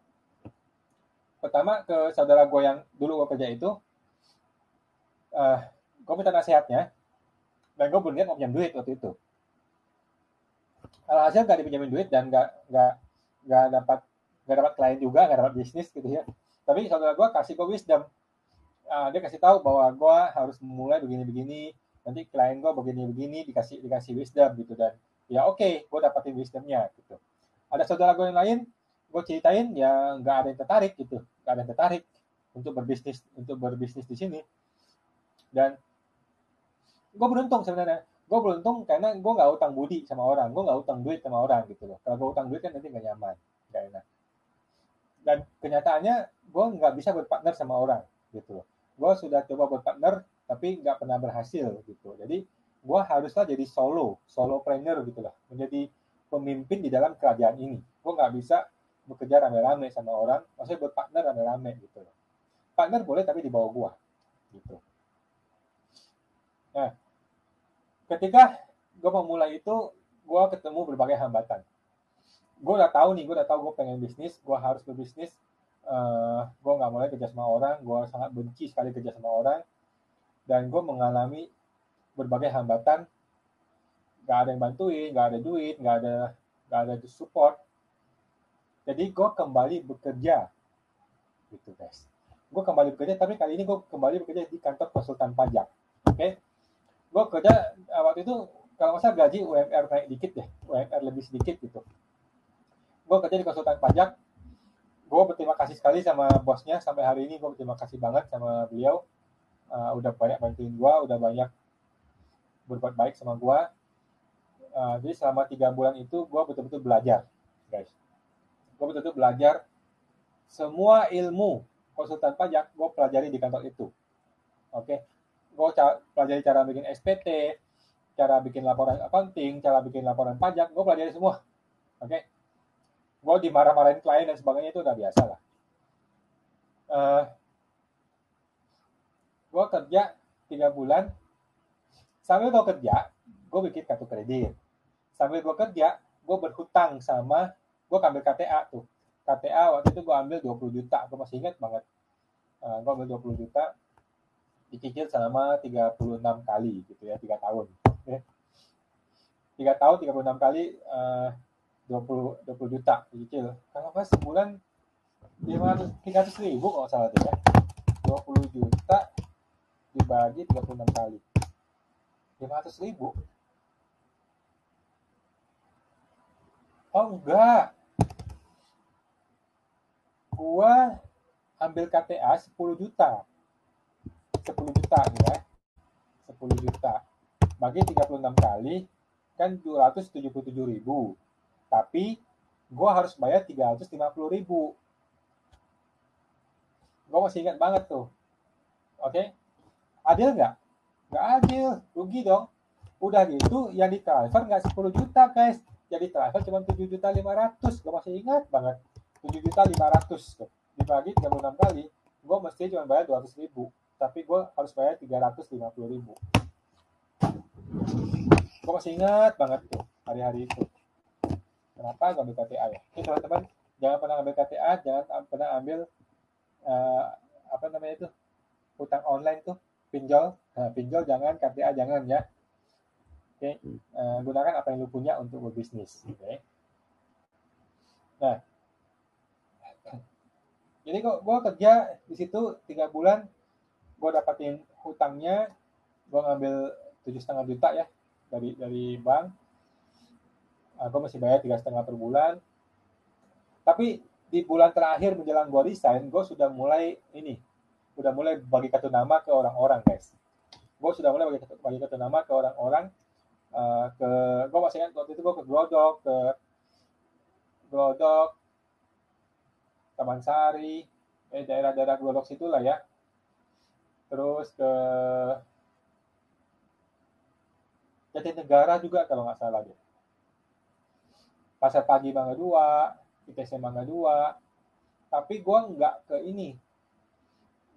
Pertama ke saudara gue yang dulu gue kerja itu, gue minta nasihatnya, dan gue berniat mau pinjam duit waktu itu. Alhasil gak dipinjamin duit dan gak dapat klien juga, gak dapat bisnis gitu ya. Tapi saudara gue kasih gue wisdom. Dia kasih tahu bahwa gue harus memulai begini-begini, nanti klien gue begini-begini, dikasih wisdom gitu. Dan ya oke, gue dapatin wisdomnya gitu. Ada saudara gue yang lain, gue ceritain ya nggak ada yang tertarik gitu, nggak ada yang tertarik untuk berbisnis di sini. Dan gue beruntung sebenarnya, gue beruntung karena gue nggak utang budi sama orang, gue nggak utang duit sama orang gitu loh. Kalau gue utang duit kan nanti nggak nyaman, nggak enak. Dan kenyataannya gue nggak bisa berpartner sama orang gitu loh. Gue sudah coba berpartner tapi nggak pernah berhasil gitu. Jadi gue haruslah jadi solopreneur gitu loh, menjadi pemimpin di dalam kerajaan ini. Gue nggak bisa bekerja rame-rame sama orang, maksudnya berpartner rame-rame gitu loh. Partner boleh tapi di bawah gue gitu. Nah, ketika gue memulai itu, gue ketemu berbagai hambatan. Gue udah tahu gue pengen bisnis, gue harus berbisnis. Gue nggak mulai kerja sama orang, gue sangat benci sekali kerja sama orang, dan gue mengalami berbagai hambatan. Gak ada yang bantuin, gak ada duit, gak ada support. Jadi gue kembali bekerja, gitu guys. Gue kembali bekerja, tapi kali ini gue kembali bekerja di kantor konsultan pajak. Oke, gue kerja waktu itu kalau nggak salah gaji UMR naik dikit deh, UMR lebih sedikit gitu. Gue kerja di konsultan pajak. Gue berterima kasih sekali sama bosnya, sampai hari ini gue berterima kasih banget sama beliau. Udah banyak bantuin gue, udah banyak berbuat baik sama gue. Jadi selama 3 bulan itu gue betul-betul belajar, guys. Gue betul-betul belajar semua ilmu konsultan pajak, gue pelajari di kantor itu. Oke, gue pelajari cara bikin SPT, cara bikin laporan accounting, cara bikin laporan pajak, gue pelajari semua. Oke, gue dimarah-marahin klien dan sebagainya itu udah biasa lah. Gue kerja 3 bulan, sambil gue kerja, gue bikin kartu kredit. Sambil gue kerja, gue berhutang sama, gue ambil KTA tuh. KTA waktu itu gue ambil 20 juta, gue masih ingat banget. Gue ambil 20 juta, dicicil selama 36 kali gitu ya, 3 tahun. 3 tahun, 36 kali, 20 juta dicicil. Kalau pas sebulan 300 ribu kalau salah tuh ya. 20 juta dibagi 36 kali. 500 ribu. Oh enggak. Gua ambil KTA 10 juta. 10 juta ya. 10 juta. Bagi 36 kali kan 277 ribu. Tapi gua harus bayar 350 ribu. Gua masih ingat banget tuh. Oke. Adil nggak? Nggak adil. Rugi dong. Udah gitu yang ditransfer nggak 10 juta guys, jadi transfer cuma 7.500.000. Gue masih ingat banget, 7.500.000 tuh dibagi 36 kali, gue mesti cuma bayar 200.000, tapi gue harus bayar 350.000. Gue masih ingat banget tuh hari-hari itu. Kenapa gue ambil KTA ya? Oke teman-teman, jangan pernah ambil KTA, jangan pernah ambil uh, apa namanya itu, hutang online tuh, pinjol. Nah, pinjol jangan, KTA jangan ya. Oke, gunakan apa yang lu punya untuk berbisnis. Oke. Nah, jadi gue kerja di situ 3 bulan, gue dapatin hutangnya, gue ngambil 7,5 juta ya dari bank. Gue masih bayar 3,5 per bulan. Tapi di bulan terakhir menjelang gue resign, gue sudah mulai bagi kartu nama ke orang-orang guys. Gue sudah mulai bagi kartu nama ke orang-orang. Gue masih ingat waktu itu gue ke Glodok, Taman Sari, daerah-daerah Glodok situlah ya. Terus ke Jatinegara juga kalau nggak salah deh. Pasar Pagi Mangga 2, ITC Mangga 2. Tapi gue nggak ke ini.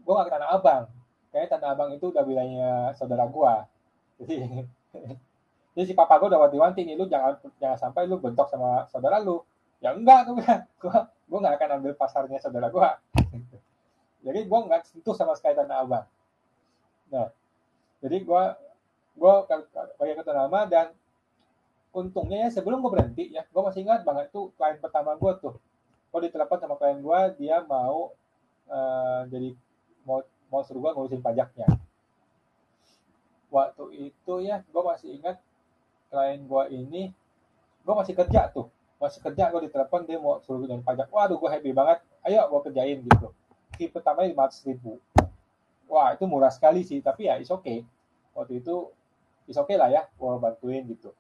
Gue nggak ke Tanah Abang. Kayaknya Tanah Abang itu udah wilayahnya saudara gue. Jadi si papa gue udah wanti-wanti nih, lu jangan sampai lu bentrok sama saudara lu. Ya enggak, gue nggak akan ambil pasarnya saudara gue. Jadi gue nggak sentuh sama sekali Tanah Abang. Nah, jadi gue pakai kartu nama, dan untungnya ya sebelum gue berhenti ya, gue masih ingat banget tuh klien pertama gue tuh. Gue ditelepon sama klien gue, dia mau jadi mau suruh gue ngurusin pajaknya. Waktu itu ya, gue masih ingat klien gue ini, gue masih kerja gue ditelepon dia mau suruh ngurusin pajak. Waduh, gue happy banget, ayo gue kerjain gitu. Fee pertamanya 500.000. Wah, itu murah sekali sih, tapi ya it's okay. Waktu itu it's okay lah ya, gue bantuin gitu.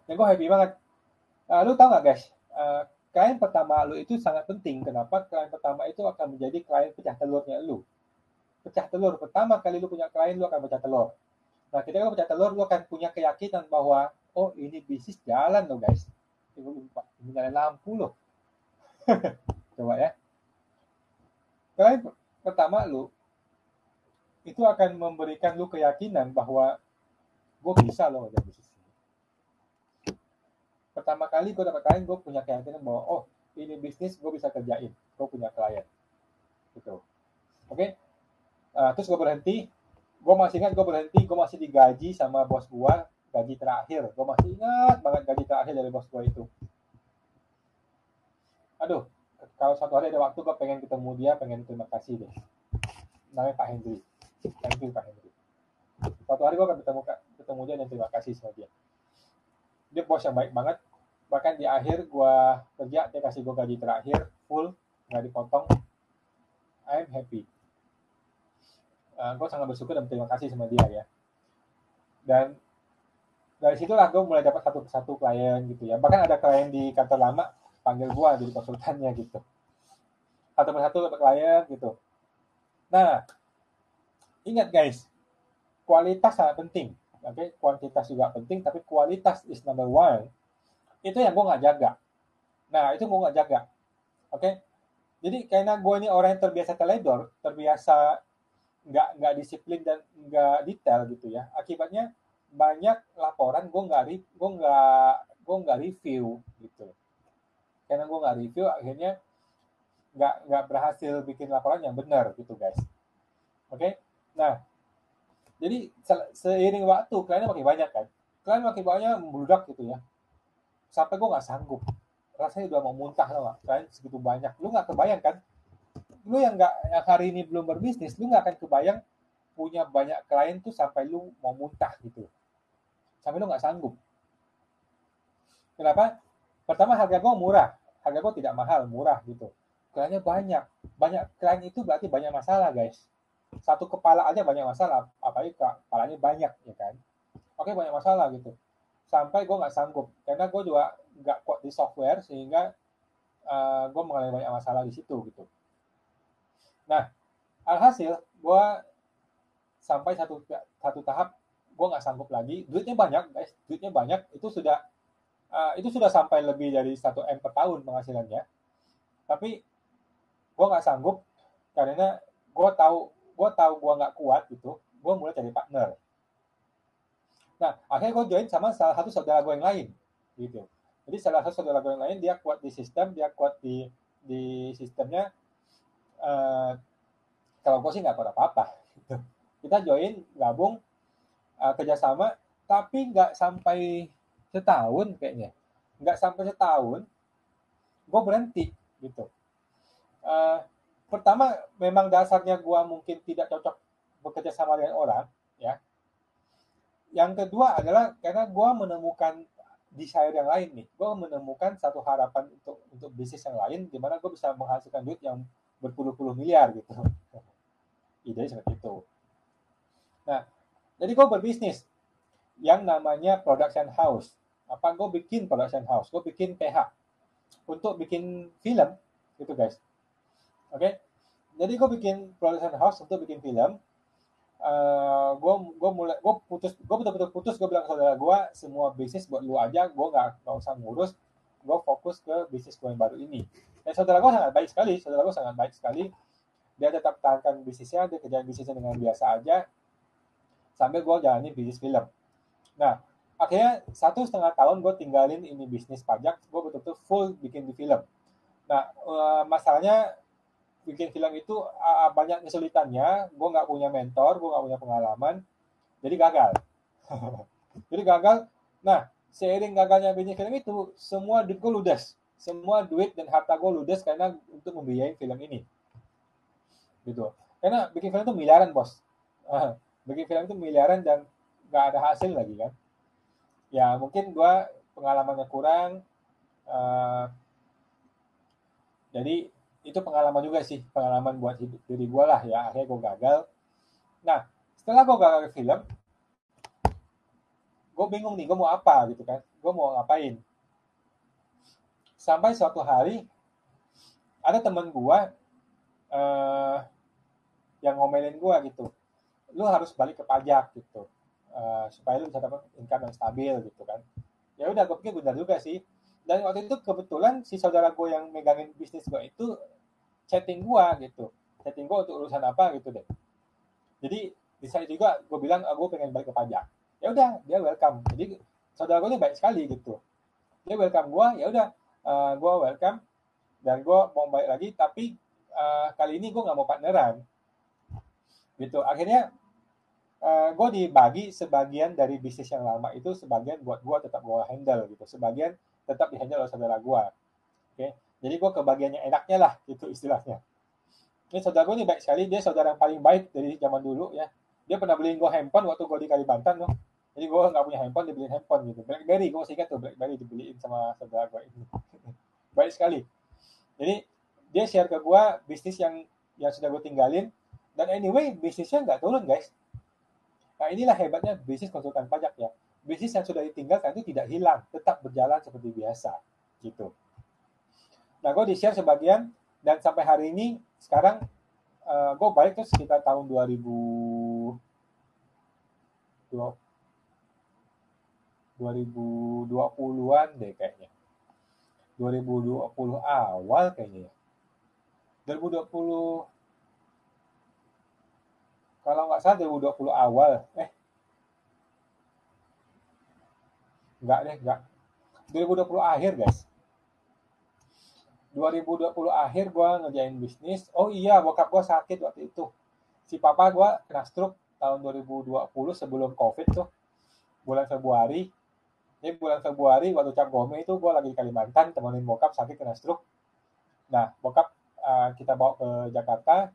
Dan gue happy banget. Lu tau gak guys, klien pertama lu itu sangat penting. Kenapa? Klien pertama itu akan menjadi klien pecah telurnya lu. Pecah telur, pertama kali lu punya klien, lu akan pecah telur. Nah, ketika lu pecah telur, lu akan punya keyakinan bahwa, oh ini bisnis jalan loh guys. Ini jalan lampu loh. Coba ya. Klien pertama lu, itu akan memberikan lu keyakinan bahwa gue bisa loh jadi bisnis. Pertama kali gue dapat klien, gue punya keyakinan bahwa oh ini bisnis gue bisa kerjain, gue punya klien gitu. Oke. Terus gue berhenti, gue masih ingat gue masih digaji sama bos gue, gaji terakhir, gue masih ingat banget gaji terakhir dari bos gue itu. Aduh, kalau suatu hari ada waktu gue pengen ketemu dia, pengen terima kasih deh. Namanya Pak Hendri. Thank you Pak Hendri. Suatu hari gue akan ketemu dia dan terima kasih sama dia. Dia bos yang baik banget. Bahkan di akhir gue kerja, dia kasih gue gaji terakhir full, nggak dipotong. I'm happy. Gue sangat bersyukur dan terima kasih sama dia ya. Dan dari situlah gue mulai dapat satu persatu klien gitu ya. Bahkan ada klien di kantor lama panggil gue jadi konsultannya gitu. Satu persatu dapat klien gitu. Nah, ingat guys, kualitas sangat penting. Oke, kuantitas juga penting, tapi kualitas is number one. Itu yang gue nggak jaga. Nah, itu gue nggak jaga. Oke, jadi karena gue ini orang yang terbiasa teledor, terbiasa nggak disiplin dan nggak detail gitu ya. Akibatnya banyak laporan gue nggak review gitu. Karena gue nggak review, akhirnya nggak berhasil bikin laporan yang benar gitu guys. Oke, nah jadi seiring waktu kliennya makin banyak kan, klien makin banyak membludak gitu ya, sampai gue nggak sanggup, rasanya udah mau muntah loh, klien segitu banyak, lu nggak kebayang kan, lu yang hari ini belum berbisnis, lu nggak akan kebayang punya banyak klien tuh sampai lu mau muntah gitu, sampai lu nggak sanggup. Kenapa? Pertama harga gue murah, harga gue tidak mahal, murah gitu. Kliennya banyak klien itu berarti banyak masalah guys. Satu kepala aja banyak masalah, apalagi kepalanya banyak ya kan. Oke, banyak masalah gitu. Sampai gue nggak sanggup, karena gue juga nggak kuat di software, sehingga gue mengalami banyak masalah di situ gitu. Nah, alhasil gue sampai satu tahap gue nggak sanggup lagi. Duitnya banyak guys, duitnya banyak. Itu sudah sampai lebih dari 1 M per tahun penghasilannya. Tapi gue nggak sanggup karena gue tahu gue nggak kuat gitu. Gue mulai cari partner. Nah, akhirnya gue join sama salah satu saudara gue yang lain, gitu. Jadi salah satu saudara gue yang lain dia kuat di sistem, dia kuat di sistemnya. Uh, Kalau gue sih nggak kuat apa-apa. Gitu. Kita join, gabung, kerjasama, tapi nggak sampai setahun kayaknya. Nggak sampai setahun, gue berhenti, gitu. Uh, Pertama, memang dasarnya gue mungkin tidak cocok bekerja sama dengan orang, ya. Yang kedua adalah karena gue menemukan desire yang lain nih. Gue menemukan satu harapan untuk bisnis yang lain, di mana gue bisa menghasilkan duit yang berpuluh-puluh miliar gitu. Ide seperti itu. Nah, jadi gue berbisnis yang namanya production house. Gue bikin production house, gue bikin PH untuk bikin film, gitu guys. Oke, jadi gue bikin production house untuk bikin film. Gue betul-betul putus. Gue bilang ke saudara gue, semua bisnis buat lu aja, gue nggak usah ngurus. Gue fokus ke bisnis gue yang baru ini. Dan saudara gue sangat baik sekali. Dia tetap tahankan bisnisnya, dia kerjain bisnisnya dengan biasa aja, sambil gue jalani bisnis film. Nah, akhirnya 1,5 tahun gue tinggalin ini bisnis pajak, gue betul-betul full bikin di film. Nah, masalahnya bikin film itu banyak kesulitannya. Gue nggak punya mentor, gue nggak punya pengalaman, jadi gagal. Jadi gagal. Nah, seiring gagalnya bisnis film itu, semua duit gue ludes, semua duit dan harta gue ludes karena untuk membiayai film ini. Gitu. Karena bikin film itu miliaran, bos. Bikin film itu miliaran dan nggak ada hasil lagi kan. Ya mungkin gue pengalamannya kurang. Jadi itu pengalaman juga sih, pengalaman buat hidup diri gue lah ya. Akhirnya gue gagal. Nah, setelah gue gagal ke film, gue bingung nih, gue mau apa gitu kan. Gue mau ngapain. Sampai suatu hari, ada teman gue yang ngomelin gue gitu. Lu harus balik ke pajak gitu. Supaya lu bisa dapat income yang stabil gitu kan. Ya udah, gue pikir benar juga sih. Dan waktu itu kebetulan si saudara gue yang megangin bisnis gue itu chatting gue gitu. Chatting gue untuk urusan apa gitu deh. Jadi di saat itu juga gue bilang, gue pengen balik ke pajak. Ya udah, dia welcome. Jadi saudara gue ini baik sekali gitu. Dia welcome gue, ya udah, gue welcome dan gue mau balik lagi. Tapi kali ini gue nggak mau partneran. Gitu. Akhirnya gue dibagi sebagian dari bisnis yang lama itu, sebagian buat gue tetap gue handle gitu, sebagian tetap dihandle oleh saudara gue. Oke, jadi gue kebagiannya enaknya lah gitu istilahnya. Ini saudara gue ini baik sekali, dia saudara yang paling baik dari zaman dulu ya. Dia pernah beliin gue handphone waktu gue di Kalimantan loh. Jadi gue nggak punya handphone, dibeliin handphone gitu. BlackBerry, gue masih ingat tuh BlackBerry dibeliin sama saudara gue ini. Baik sekali. Jadi dia share ke gue bisnis yang sudah gue tinggalin, dan anyway bisnisnya nggak turun guys. Nah inilah hebatnya bisnis konsultan pajak ya. Bisnis yang sudah ditinggalkan itu tidak hilang, tetap berjalan seperti biasa gitu. Nah gue di-share sebagian, dan sampai hari ini sekarang gue balik tuh sekitar tahun 2020-an deh kayaknya. 2020 awal kayaknya ya. 2020, kalau nggak salah 2020 awal. Enggak. 2020 akhir guys. 2020 akhir gue ngerjain bisnis. Oh iya, bokap gue sakit waktu itu. Si papa gue kena stroke tahun 2020 sebelum COVID tuh. Bulan Februari. Jadi bulan Februari waktu Cap Gome itu gue lagi di Kalimantan, temenin bokap sakit kena stroke. Nah, bokap kita bawa ke Jakarta,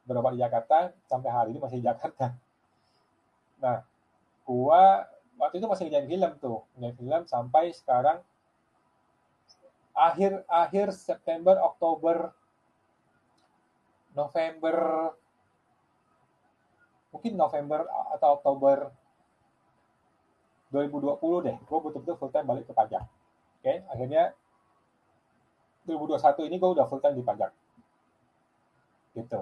berobat di Jakarta, sampai hari ini masih di Jakarta. Nah, gue waktu itu masih ngerjain film tuh. Ngerjain film sampai sekarang akhir September, Oktober, November, mungkin November atau Oktober 2020 deh, gue betul-betul full time balik ke pajak. Oke, akhirnya 2021 ini gue udah full time di pajak. Gitu.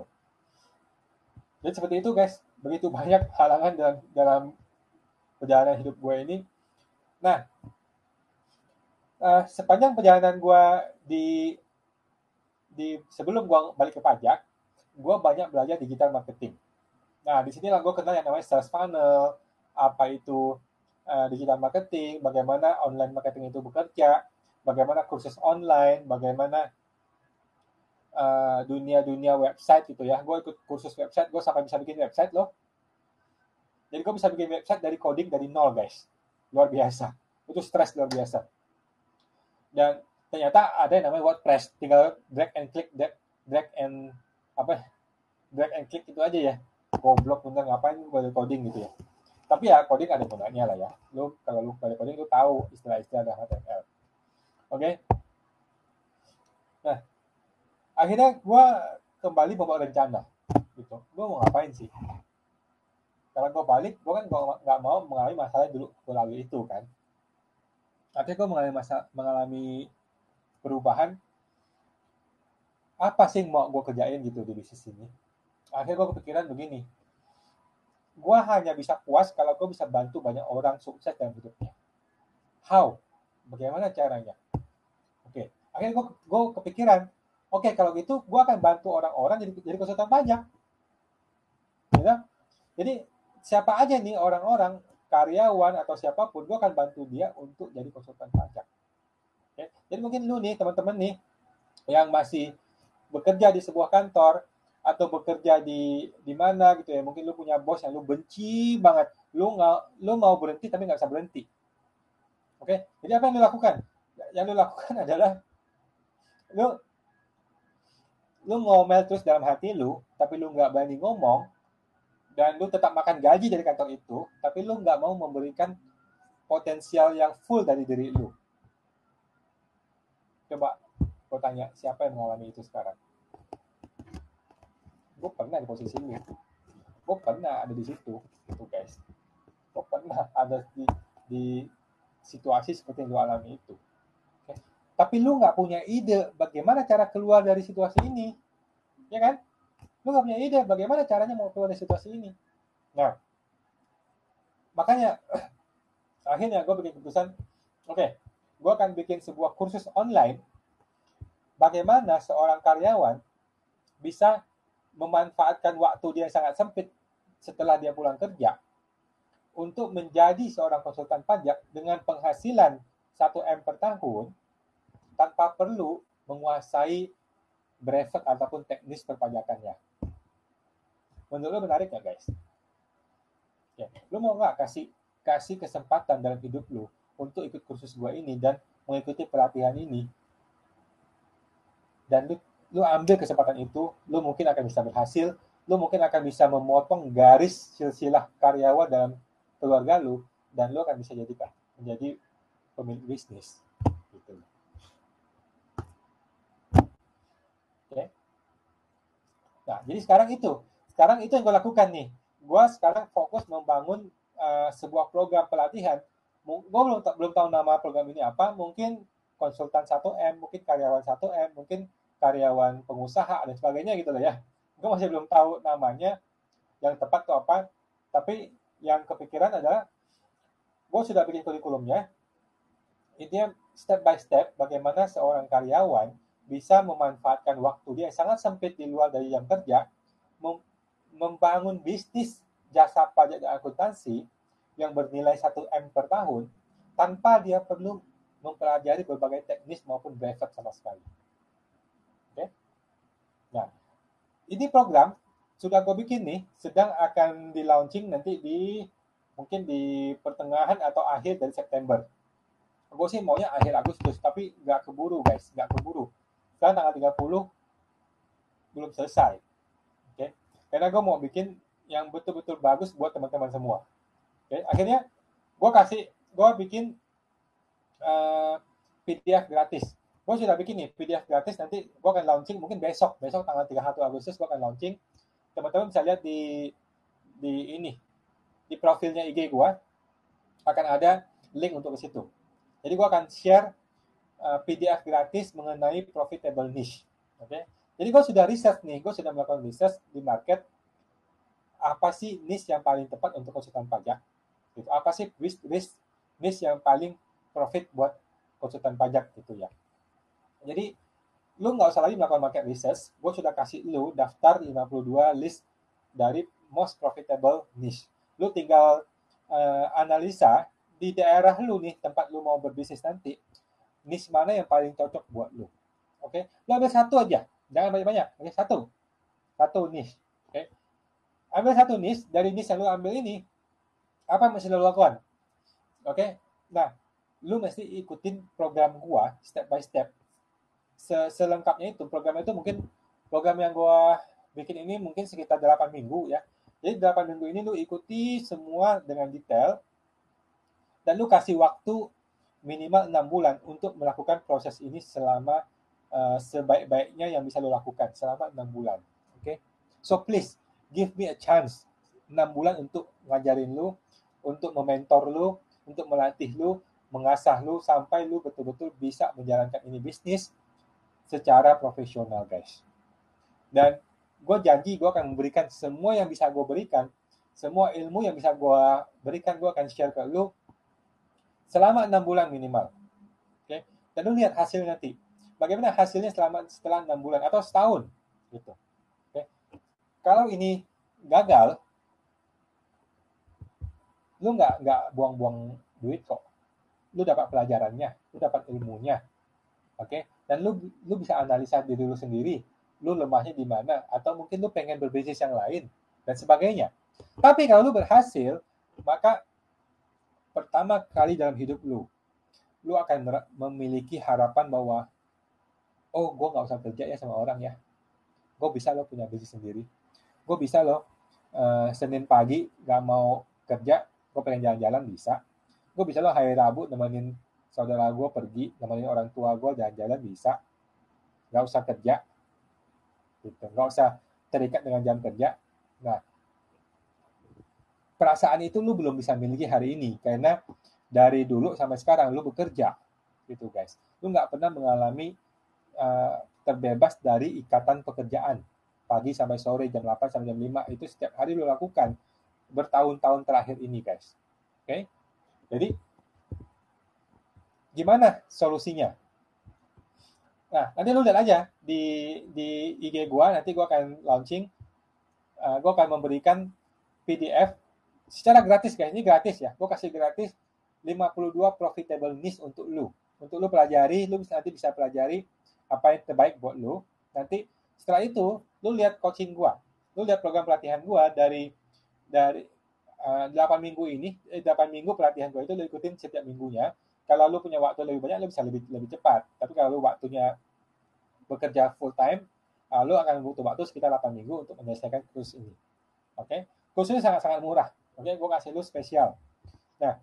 Jadi seperti itu guys, begitu banyak halangan dalam perjalanan hidup gue ini. Nah, sepanjang perjalanan gue di sebelum gue balik ke pajak, gue banyak belajar digital marketing. Nah, di sinilah gue kenal yang namanya sales funnel, apa itu digital marketing, bagaimana online marketing itu bekerja, bagaimana kursus online, bagaimana dunia-dunia website gitu ya. Gue ikut kursus website, gue sampai bisa bikin website loh. Jadi gue bisa bikin website dari coding dari nol, guys. Luar biasa. Itu stres luar biasa. Dan ternyata ada yang namanya WordPress. Tinggal drag and click, drag and click itu aja ya. Goblok bener, ngapain gue coding gitu ya. Tapi ya coding ada gunanya lah ya. Kalau lu pada coding lu tahu istilah-istilah dan HTML. Oke. Nah, akhirnya gue kembali membuat rencana gitu. Gue mau ngapain sih? Karena gue balik, gue kan nggak mau mengalami masalah dulu lalu itu kan. Akhirnya gue mengalami perubahan. Apa sih yang mau gue kerjain gitu di bisnis ini? Akhirnya gue kepikiran begini. Gue hanya bisa puas kalau gue bisa bantu banyak orang sukses dalam hidupnya. How? Bagaimana caranya? Oke. Akhirnya gue kepikiran, oke, kalau gitu gue akan bantu orang-orang jadi konsultan pajak. Ya? Jadi siapa aja nih orang-orang, karyawan atau siapapun, gue akan bantu dia untuk jadi konsultan pajak. Oke? Jadi mungkin lu nih, teman-teman nih, yang masih bekerja di sebuah kantor, atau bekerja di mana gitu ya, mungkin lu punya bos yang lu benci banget, lu mau berhenti tapi nggak bisa berhenti. Oke? Jadi apa yang lu lakukan? Yang lu lakukan adalah lu ngomel terus dalam hati lu, tapi lu nggak berani ngomong, dan lu tetap makan gaji dari kantor itu, tapi lu nggak mau memberikan potensial yang full dari diri lu. Coba gue tanya, siapa yang mengalami itu sekarang? Gue pernah di posisi ini, gue pernah ada di situ, gitu guys. Gue pernah ada di situasi seperti yang lu alami itu. Okay? Tapi lu nggak punya ide bagaimana cara keluar dari situasi ini, ya kan? Lu nggak punya ide bagaimana caranya mau keluar dari situasi ini. Nah, makanya akhirnya gue bikin keputusan, oke, gue akan bikin sebuah kursus online bagaimana seorang karyawan bisa memanfaatkan waktu dia yang sangat sempit setelah dia pulang kerja untuk menjadi seorang konsultan pajak dengan penghasilan 1M per tahun tanpa perlu menguasai brevet ataupun teknis perpajakannya. Menurut lo menarik nggak, guys? Ya, lo mau nggak kasih kesempatan dalam hidup lo untuk ikut kursus gue ini dan mengikuti pelatihan ini, dan lu ambil kesempatan itu, lu mungkin akan bisa berhasil, lu mungkin akan bisa memotong garis silsilah karyawan dalam keluarga lu, dan lu akan bisa menjadi pemilik bisnis gitu. Oke. Nah, jadi sekarang itu yang gue lakukan nih. Gue sekarang fokus membangun sebuah program pelatihan. Gue belum tahu nama program ini apa. Mungkin konsultan 1M, mungkin karyawan 1M, mungkin karyawan pengusaha dan sebagainya gitu loh ya. Gue masih belum tahu namanya yang tepat tuh apa. Tapi yang kepikiran adalah gue sudah bikin kurikulumnya. Intinya step by step bagaimana seorang karyawan bisa memanfaatkan waktu dia yang sangat sempit di luar dari jam kerja, membangun bisnis jasa pajak dan akuntansi yang bernilai 1M per tahun tanpa dia perlu mempelajari berbagai teknis maupun brevet sama sekali. Oke? Nah, ini program sudah gue bikin nih, sedang akan di launching nanti mungkin di pertengahan atau akhir dari September. Gue sih maunya akhir Agustus, tapi nggak keburu guys, nggak keburu. Sekarang tanggal 30 belum selesai. Oke? Karena gue mau bikin yang betul-betul bagus buat teman-teman semua. Oke? Akhirnya gue bikin PDF gratis. Gue sudah bikin nih PDF gratis, nanti gue akan launching mungkin besok tanggal 31 Agustus gue akan launching. Teman-teman bisa lihat di profilnya IG gue akan ada link untuk ke situ. Jadi gue akan share PDF gratis mengenai profitable niche. Oke? Jadi gue sudah riset nih, gue sudah melakukan riset di market apa sih niche yang paling tepat untuk konsultan pajak. Gitu. Apa sih niche yang paling profit buat konsultan pajak gitu ya. Jadi lu nggak usah lagi melakukan market research, gue sudah kasih lu daftar 52 list dari most profitable niche. Lu tinggal analisa di daerah lu nih, tempat lu mau berbisnis nanti, niche mana yang paling cocok buat lu. Oke, lu ambil satu aja, jangan banyak-banyak. Oke, satu niche. Oke, ambil satu niche, dari niche yang lu ambil ini, apa yang mesti lu lakukan? Oke, nah, lu mesti ikutin program gua step by step. Selengkapnya itu program itu mungkin program yang gua bikin ini mungkin sekitar 8 minggu ya. Jadi 8 minggu ini lu ikuti semua dengan detail dan lu kasih waktu minimal 6 bulan untuk melakukan proses ini selama sebaik-baiknya yang bisa lu lakukan selama 6 bulan. Oke. Okay? So please give me a chance 6 bulan untuk ngajarin lu, untuk mementor lu, untuk melatih lu, mengasah lu sampai lu betul-betul bisa menjalankan ini bisnis secara profesional, guys. Dan gue janji gue akan memberikan semua yang bisa gue berikan, semua ilmu yang bisa gue berikan, gue akan share ke lu selama 6 bulan minimal. Oke? Dan lu lihat hasil nanti. Bagaimana hasilnya setelah 6 bulan atau setahun gitu. Oke? Kalau ini gagal, lu nggak buang-buang duit kok. Lu dapat pelajarannya, lu dapat ilmunya. Oke? Dan lu bisa analisa diri lu sendiri, lu lemahnya di mana, atau mungkin lu pengen berbisnis yang lain dan sebagainya. Tapi kalau lu berhasil, maka pertama kali dalam hidup lu akan memiliki harapan bahwa oh, gue nggak usah kerja ya sama orang ya, gue bisa lo punya bisnis sendiri, gue bisa lo Senin pagi nggak mau kerja, gue pengen jalan-jalan bisa, gue bisa lo hari Rabu nemenin saudara gue pergi, nemenin orang tua gue jalan-jalan bisa, nggak usah kerja, gitu, nggak usah terikat dengan jam kerja. Nah, perasaan itu lu belum bisa miliki hari ini karena dari dulu sampai sekarang lu bekerja, gitu guys. Lu nggak pernah mengalami terbebas dari ikatan pekerjaan pagi sampai sore jam 8 sampai jam 5 itu setiap hari lu lakukan bertahun-tahun terakhir ini, guys. Oke? Jadi gimana solusinya? Nah, nanti lu lihat aja di IG gua, nanti gua akan launching, gua akan memberikan PDF secara gratis, guys. Ini gratis ya. Gua kasih gratis 52 profitable niche untuk lu pelajari. Lu nanti bisa pelajari apa yang terbaik buat lu. Nanti setelah itu lu lihat coaching gua, lu lihat program pelatihan gua dari 8 minggu ini, 8 minggu pelatihan gua itu lu ikutin setiap minggunya. Kalau lu punya waktu lebih banyak, lu bisa lebih cepat. Tapi kalau lu waktunya bekerja full time, lu akan butuh waktu sekitar 8 minggu untuk menyelesaikan kursus ini. Oke? Kursusnya sangat-sangat murah. Oke, gua kasih lu spesial. Nah,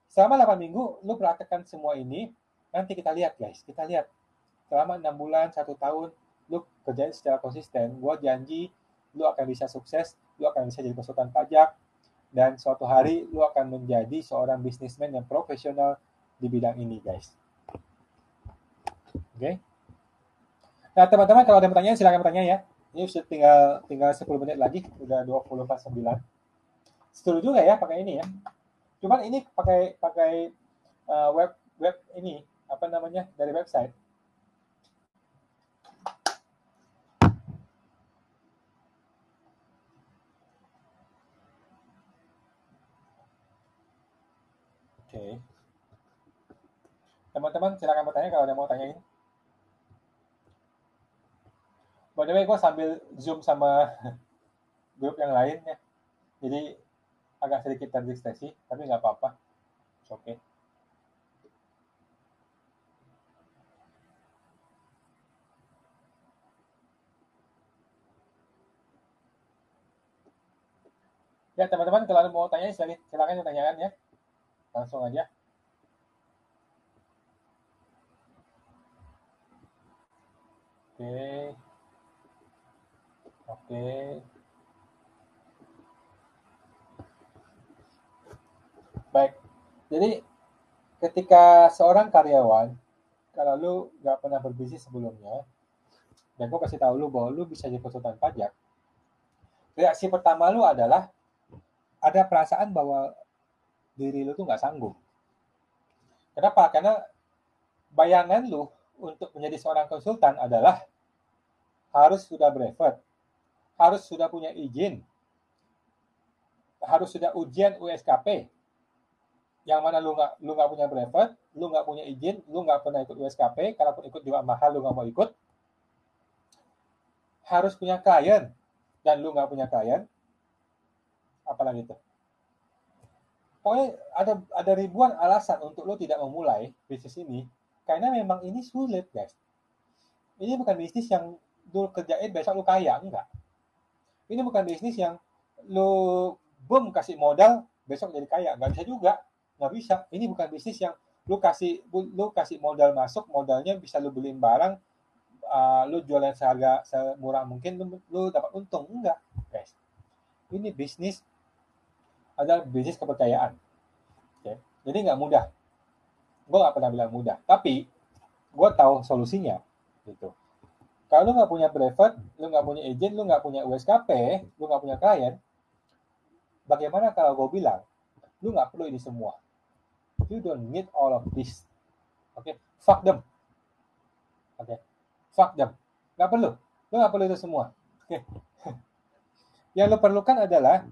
selama 8 minggu lu praktekkan semua ini, nanti kita lihat, guys. Kita lihat selama 6 bulan, 1 tahun, lu kerjain secara konsisten. Gua janji lu akan bisa sukses, lu akan bisa jadi konsultan pajak, dan suatu hari lu akan menjadi seorang bisnismen yang profesional di bidang ini, guys. Oke? Nah, teman-teman, kalau ada pertanyaan silakan bertanya ya. Ini sudah tinggal 10 menit lagi, udah 24:09. Setuju juga ya pakai ini ya. Cuman ini pakai web ini apa namanya dari website. Oke. Teman-teman silakan bertanya kalau ada mau tanyain. By the way, gue sambil zoom sama grup yang lain ya. Jadi agak sedikit terdistraksi, tapi nggak apa-apa. Oke. Okay. Ya teman-teman, kalau ada mau tanya silakan tanyakan ya. Langsung aja. Oke. Oke. Baik. Jadi ketika seorang karyawan, kalau lu nggak pernah berbisnis sebelumnya, dan gue kasih tahu lu bahwa lu bisa jadi konsultan pajak, reaksi pertama lu adalah ada perasaan bahwa diri lu tuh nggak sanggup. Kenapa? Karena bayangan lu untuk menjadi seorang konsultan adalah harus sudah brevet, harus sudah punya izin, harus sudah ujian USKP. Yang mana lu nggak punya brevet, lu nggak punya izin, lu nggak pernah ikut USKP, kalaupun ikut juga mahal, lu nggak mau ikut. Harus punya klien, dan lu nggak punya klien, apalagi itu. Pokoknya ada ribuan alasan untuk lu tidak memulai bisnis ini, karena memang ini sulit, guys. Ini bukan bisnis yang lu kerjain besok lu kaya, enggak. Ini bukan bisnis yang lu boom kasih modal besok jadi kaya, nggak bisa juga, nggak bisa. Ini bukan bisnis yang lu kasih modal masuk, modalnya bisa lu beliin barang, lu jualan seharga semurah mungkin, lu dapat untung, enggak, guys. Ini bisnis adalah bisnis kepercayaan. Okay? Jadi nggak mudah. Gue nggak pernah bilang mudah, tapi gue tahu solusinya gitu. Kalau lu nggak punya brevet, lu nggak punya izin, lu nggak punya USKP, lu nggak punya klien, bagaimana kalau gue bilang lu nggak perlu ini semua? You don't need all of this. Oke, fuck them. Oke, fuck them. Nggak perlu. Lu nggak perlu itu semua. Oke. Yang lu perlukan adalah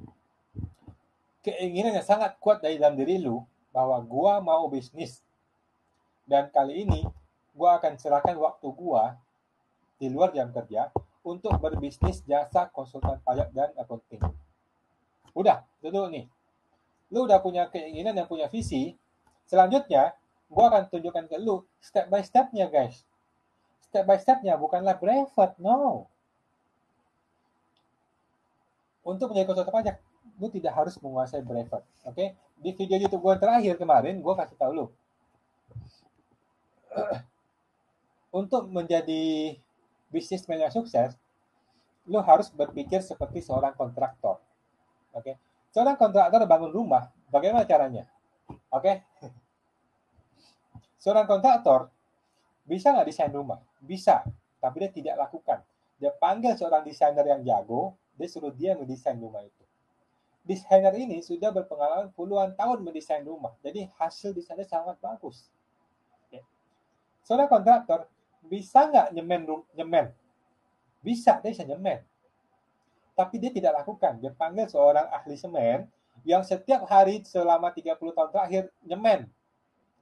keinginan yang sangat kuat dari dalam diri lu bahwa gua mau bisnis. Dan kali ini gua akan serahkan waktu gua di luar jam kerja untuk berbisnis jasa konsultan pajak dan accounting. Udah, itu dulu nih. Lu udah punya keinginan dan punya visi. Selanjutnya, gua akan tunjukkan ke lu step by step-nya, guys. Step by step-nya bukanlah brevet, no. Untuk menjadi konsultan pajak, lu tidak harus menguasai brevet, oke? Di video YouTube gue terakhir kemarin, gue kasih tahu lu. Untuk menjadi bisnismen yang sukses, lu harus berpikir seperti seorang kontraktor, oke? Seorang kontraktor bangun rumah, bagaimana caranya? Oke? Seorang kontraktor bisa nggak desain rumah? Bisa, tapi dia tidak lakukan. Dia panggil seorang desainer yang jago, dia suruh dia mendesain rumah itu. Desainer ini sudah berpengalaman puluhan tahun mendesain rumah, jadi hasil desainnya sangat bagus. Oke. Seorang kontraktor bisa nggak nyemen? Bisa, dia bisa nyemen. Tapi dia tidak lakukan. Dia panggil seorang ahli semen yang setiap hari selama 30 tahun terakhir nyemen.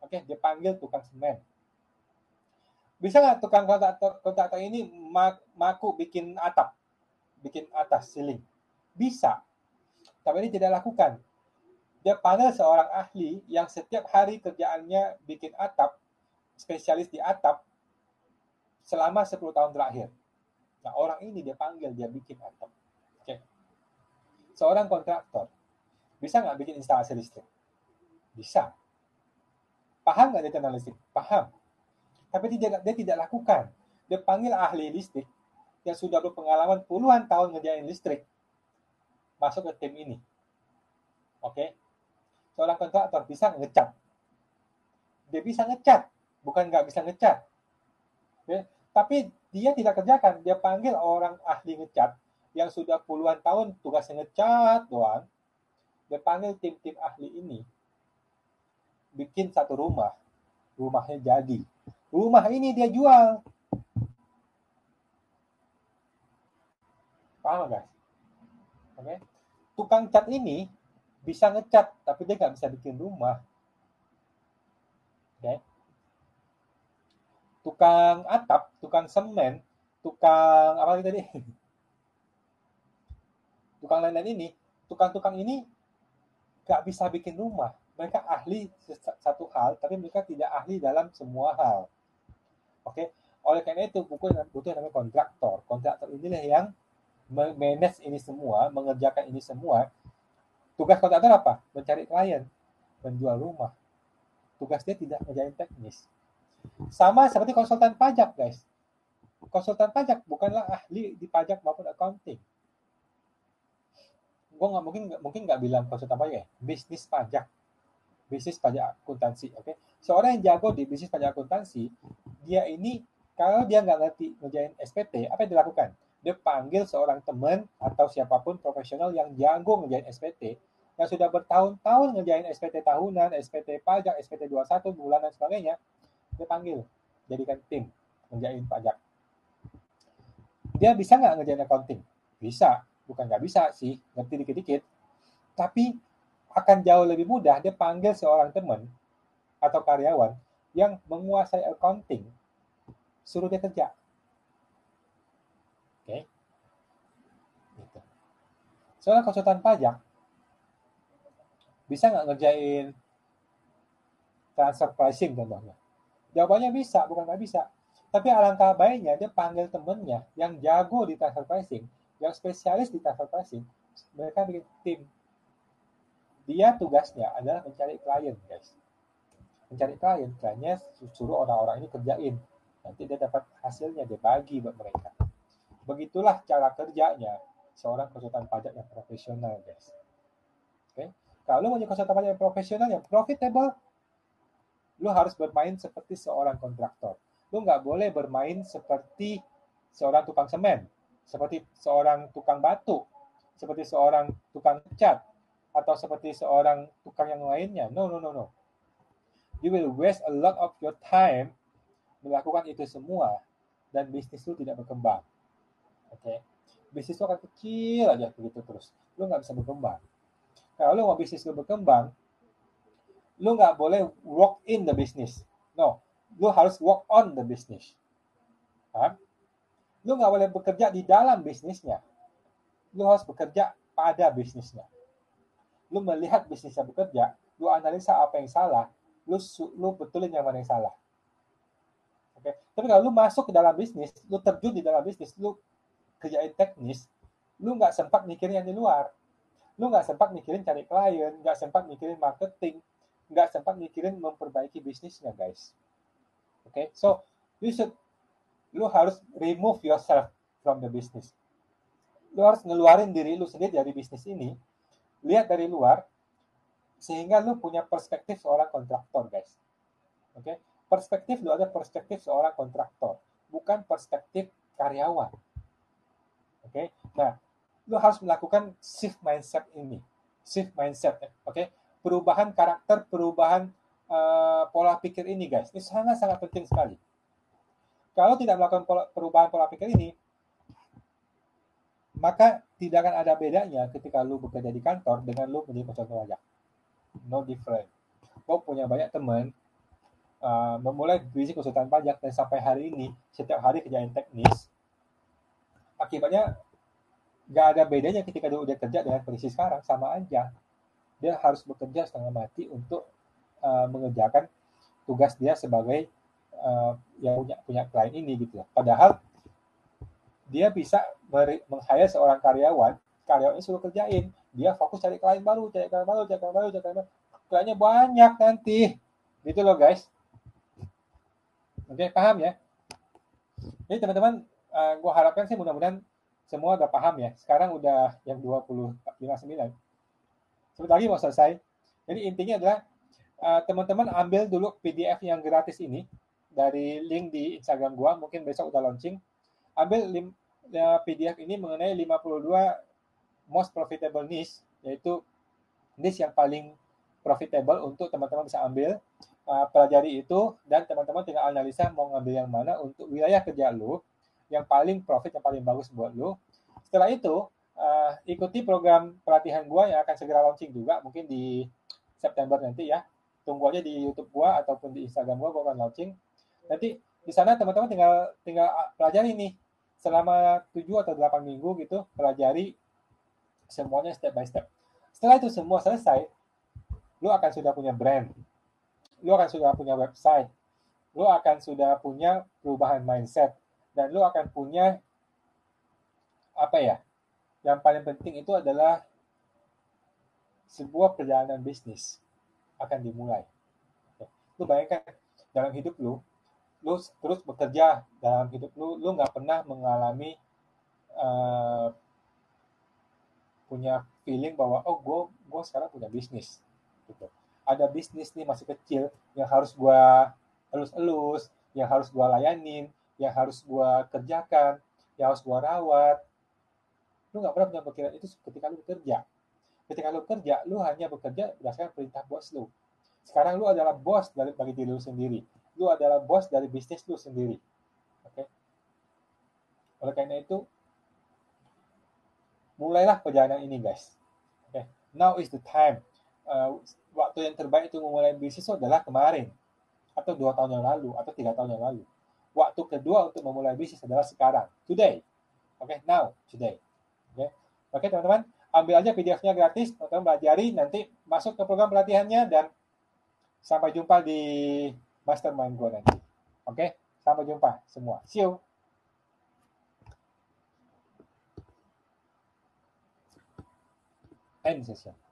Oke, dia panggil tukang semen. Bisa nggak tukang kontraktor ini maku bikin atap, bikin atas, ceiling? Bisa. Tapi ini tidak lakukan. Dia panggil seorang ahli yang setiap hari kerjaannya bikin atap, spesialis di atap, selama 10 tahun terakhir. Nah, orang ini dia panggil, dia bikin atap. Oke. Seorang kontraktor, bisa nggak bikin instalasi listrik? Bisa. Paham nggak dia tentang listrik? Paham. Tapi dia tidak lakukan. Dia panggil ahli listrik yang sudah berpengalaman puluhan tahun ngerjain listrik, masuk ke tim ini. Oke. Seorang kontraktor bisa ngecat. Dia bisa ngecat, bukan nggak bisa ngecat. Oke. Tapi dia tidak kerjakan. Dia panggil orang ahli ngecat yang sudah puluhan tahun tugasnya ngecat doang. Dia panggil tim-tim ahli ini, bikin satu rumah. Rumahnya jadi. Rumah ini dia jual. Paham guys? Oke. Tukang cat ini bisa ngecat, tapi dia nggak bisa bikin rumah. Oke. Tukang atap, tukang semen, tukang apa tadi? Tukang lain-lain ini, tukang-tukang ini nggak bisa bikin rumah. Mereka ahli satu hal, tapi mereka tidak ahli dalam semua hal. Oke. Oleh karena itu, butuh namanya kontraktor. Kontraktor inilah yang manage ini semua, mengerjakan ini semua. Tugas kontraktor apa? Mencari klien, menjual rumah. Tugas dia tidak menjadi teknis. Sama seperti konsultan pajak, guys. Konsultan pajak bukanlah ahli di pajak maupun accounting. Gue mungkin nggak bilang konsultan pajak ya, bisnis pajak akuntansi. Oke, seorang yang jago di bisnis pajak akuntansi, dia ini kalau dia nggak ngerti ngerjain SPT, apa yang dilakukan? Dia panggil seorang teman atau siapapun profesional yang jago ngerjain SPT, yang sudah bertahun-tahun ngerjain SPT tahunan, SPT pajak, SPT 21 bulanan dan sebagainya, dia panggil jadikan tim ngerjain pajak. Dia bisa nggak ngerjain accounting? Bisa, bukan nggak bisa sih, ngerti dikit-dikit. Tapi akan jauh lebih mudah dia panggil seorang teman atau karyawan yang menguasai accounting, suruh dia kerja. Oke, gitu. Seorang konsultan pajak bisa nggak ngerjain transfer pricing contohnya? Jawabannya bisa, bukan nggak bisa. Tapi alangkah baiknya dia panggil temennya yang jago di transfer pricing, yang spesialis di transfer pricing, mereka bikin tim. Dia tugasnya adalah mencari klien, guys. Mencari klien, kliennya suruh orang-orang ini kerjain. Nanti dia dapat hasilnya, dia bagi buat mereka. Begitulah cara kerjanya seorang konsultan pajak yang profesional, guys. Oke, kalau mau jadi konsultan pajak yang profesional, yang profitable, lu harus bermain seperti seorang kontraktor. Lu nggak boleh bermain seperti seorang tukang semen, seperti seorang tukang batu, seperti seorang tukang cat, atau seperti seorang tukang yang lainnya. No, no, no, no. You will waste a lot of your time melakukan itu semua, dan bisnis lu tidak berkembang. Oke, bisnis lu akan kecil aja begitu terus. Lu nggak bisa berkembang. Kalau lu mau bisnis lu berkembang, lu nggak boleh walk in the business. No, lu harus walk on the business. Paham? Lu nggak boleh bekerja di dalam bisnisnya. Lu harus bekerja pada bisnisnya. Lu melihat bisnisnya bekerja, lu analisa apa yang salah, lu betulin yang mana yang salah. Oke. Tapi kalau lu masuk ke dalam bisnis, lu terjun di dalam bisnis, lu kerjain teknis, lu nggak sempat mikirin yang di luar. Lu nggak sempat mikirin cari klien, nggak sempat mikirin marketing, nggak sempat mikirin memperbaiki bisnisnya, guys. Oke, so lu harus remove yourself from the business. Lu harus ngeluarin diri lu sendiri dari bisnis ini, lihat dari luar, sehingga lu punya perspektif seorang kontraktor, guys. Oke, perspektif lu ada perspektif seorang kontraktor, bukan perspektif karyawan. Oke, nah, lu harus melakukan shift mindset ini, shift mindset, oke, perubahan karakter, perubahan pola pikir ini, guys, ini sangat-sangat penting sekali. Kalau tidak melakukan perubahan pola pikir ini, maka tidak akan ada bedanya ketika lu bekerja di kantor dengan lu menjadi konsultan pajak. No different. Gue punya banyak teman memulai bisnis konsultan pajak dan sampai hari ini setiap hari kerjain teknis. Akibatnya nggak ada bedanya ketika dia kerja dengan kondisi sekarang, sama aja. Dia harus bekerja setengah mati untuk mengerjakan tugas dia sebagai yang punya klien ini gitu. Padahal dia bisa meng-hire seorang karyawan suruh kerjain, dia fokus cari klien baru, kliennya banyak nanti, gitu loh, guys. Oke, paham ya? Jadi teman-teman, gue harapkan sih mudah-mudahan semua udah paham ya. Sekarang udah jam 20.59. Sebentar lagi mau selesai. Jadi intinya adalah teman-teman ambil dulu PDF yang gratis ini dari link di Instagram gue, mungkin besok udah launching. Ambil PDF ini mengenai 52 most profitable niche, yaitu niche yang paling profitable untuk teman-teman bisa ambil, pelajari itu, dan teman-teman tinggal analisa mau ngambil yang mana untuk wilayah kerja lu, yang paling profit, yang paling bagus buat lu. Setelah itu, ikuti program pelatihan gua yang akan segera launching juga, mungkin di September nanti ya. Tunggu aja di YouTube gua ataupun di Instagram gua akan launching. Nanti di sana teman-teman tinggal pelajari nih selama 7 atau 8 minggu gitu, pelajari semuanya step by step. Setelah itu semua selesai, lu akan sudah punya brand, lu akan sudah punya website, lu akan sudah punya perubahan mindset, dan lu akan punya apa ya, yang paling penting itu adalah sebuah perjalanan bisnis akan dimulai. Lu bayangkan dalam hidup lu terus bekerja dalam hidup lu nggak pernah mengalami punya feeling bahwa oh gue sekarang punya bisnis gitu. Ada bisnis nih masih kecil yang harus gue elus-elus, yang harus gue layanin, yang harus gue kerjakan, yang harus gue rawat. Lu nggak pernah punya pikiran itu ketika lu bekerja. Ketika lu kerja, lu hanya bekerja berdasarkan perintah bos lu. Sekarang lu adalah bos bagi diri lu sendiri. Lu adalah bos dari bisnis lu sendiri. Oke. Oleh karena itu, mulailah perjalanan ini, guys. Oke. Now is the time. Waktu yang terbaik untuk memulai bisnis adalah kemarin, atau 2 tahun yang lalu, atau 3 tahun yang lalu. Waktu kedua untuk memulai bisnis adalah sekarang, today. Oke, now, today. Oke, teman-teman, ambil aja PDF-nya gratis, teman-teman pelajari, nanti masuk ke program pelatihannya, dan sampai jumpa di Mastermind Go nanti. Oke, sampai jumpa semua. See you. End session.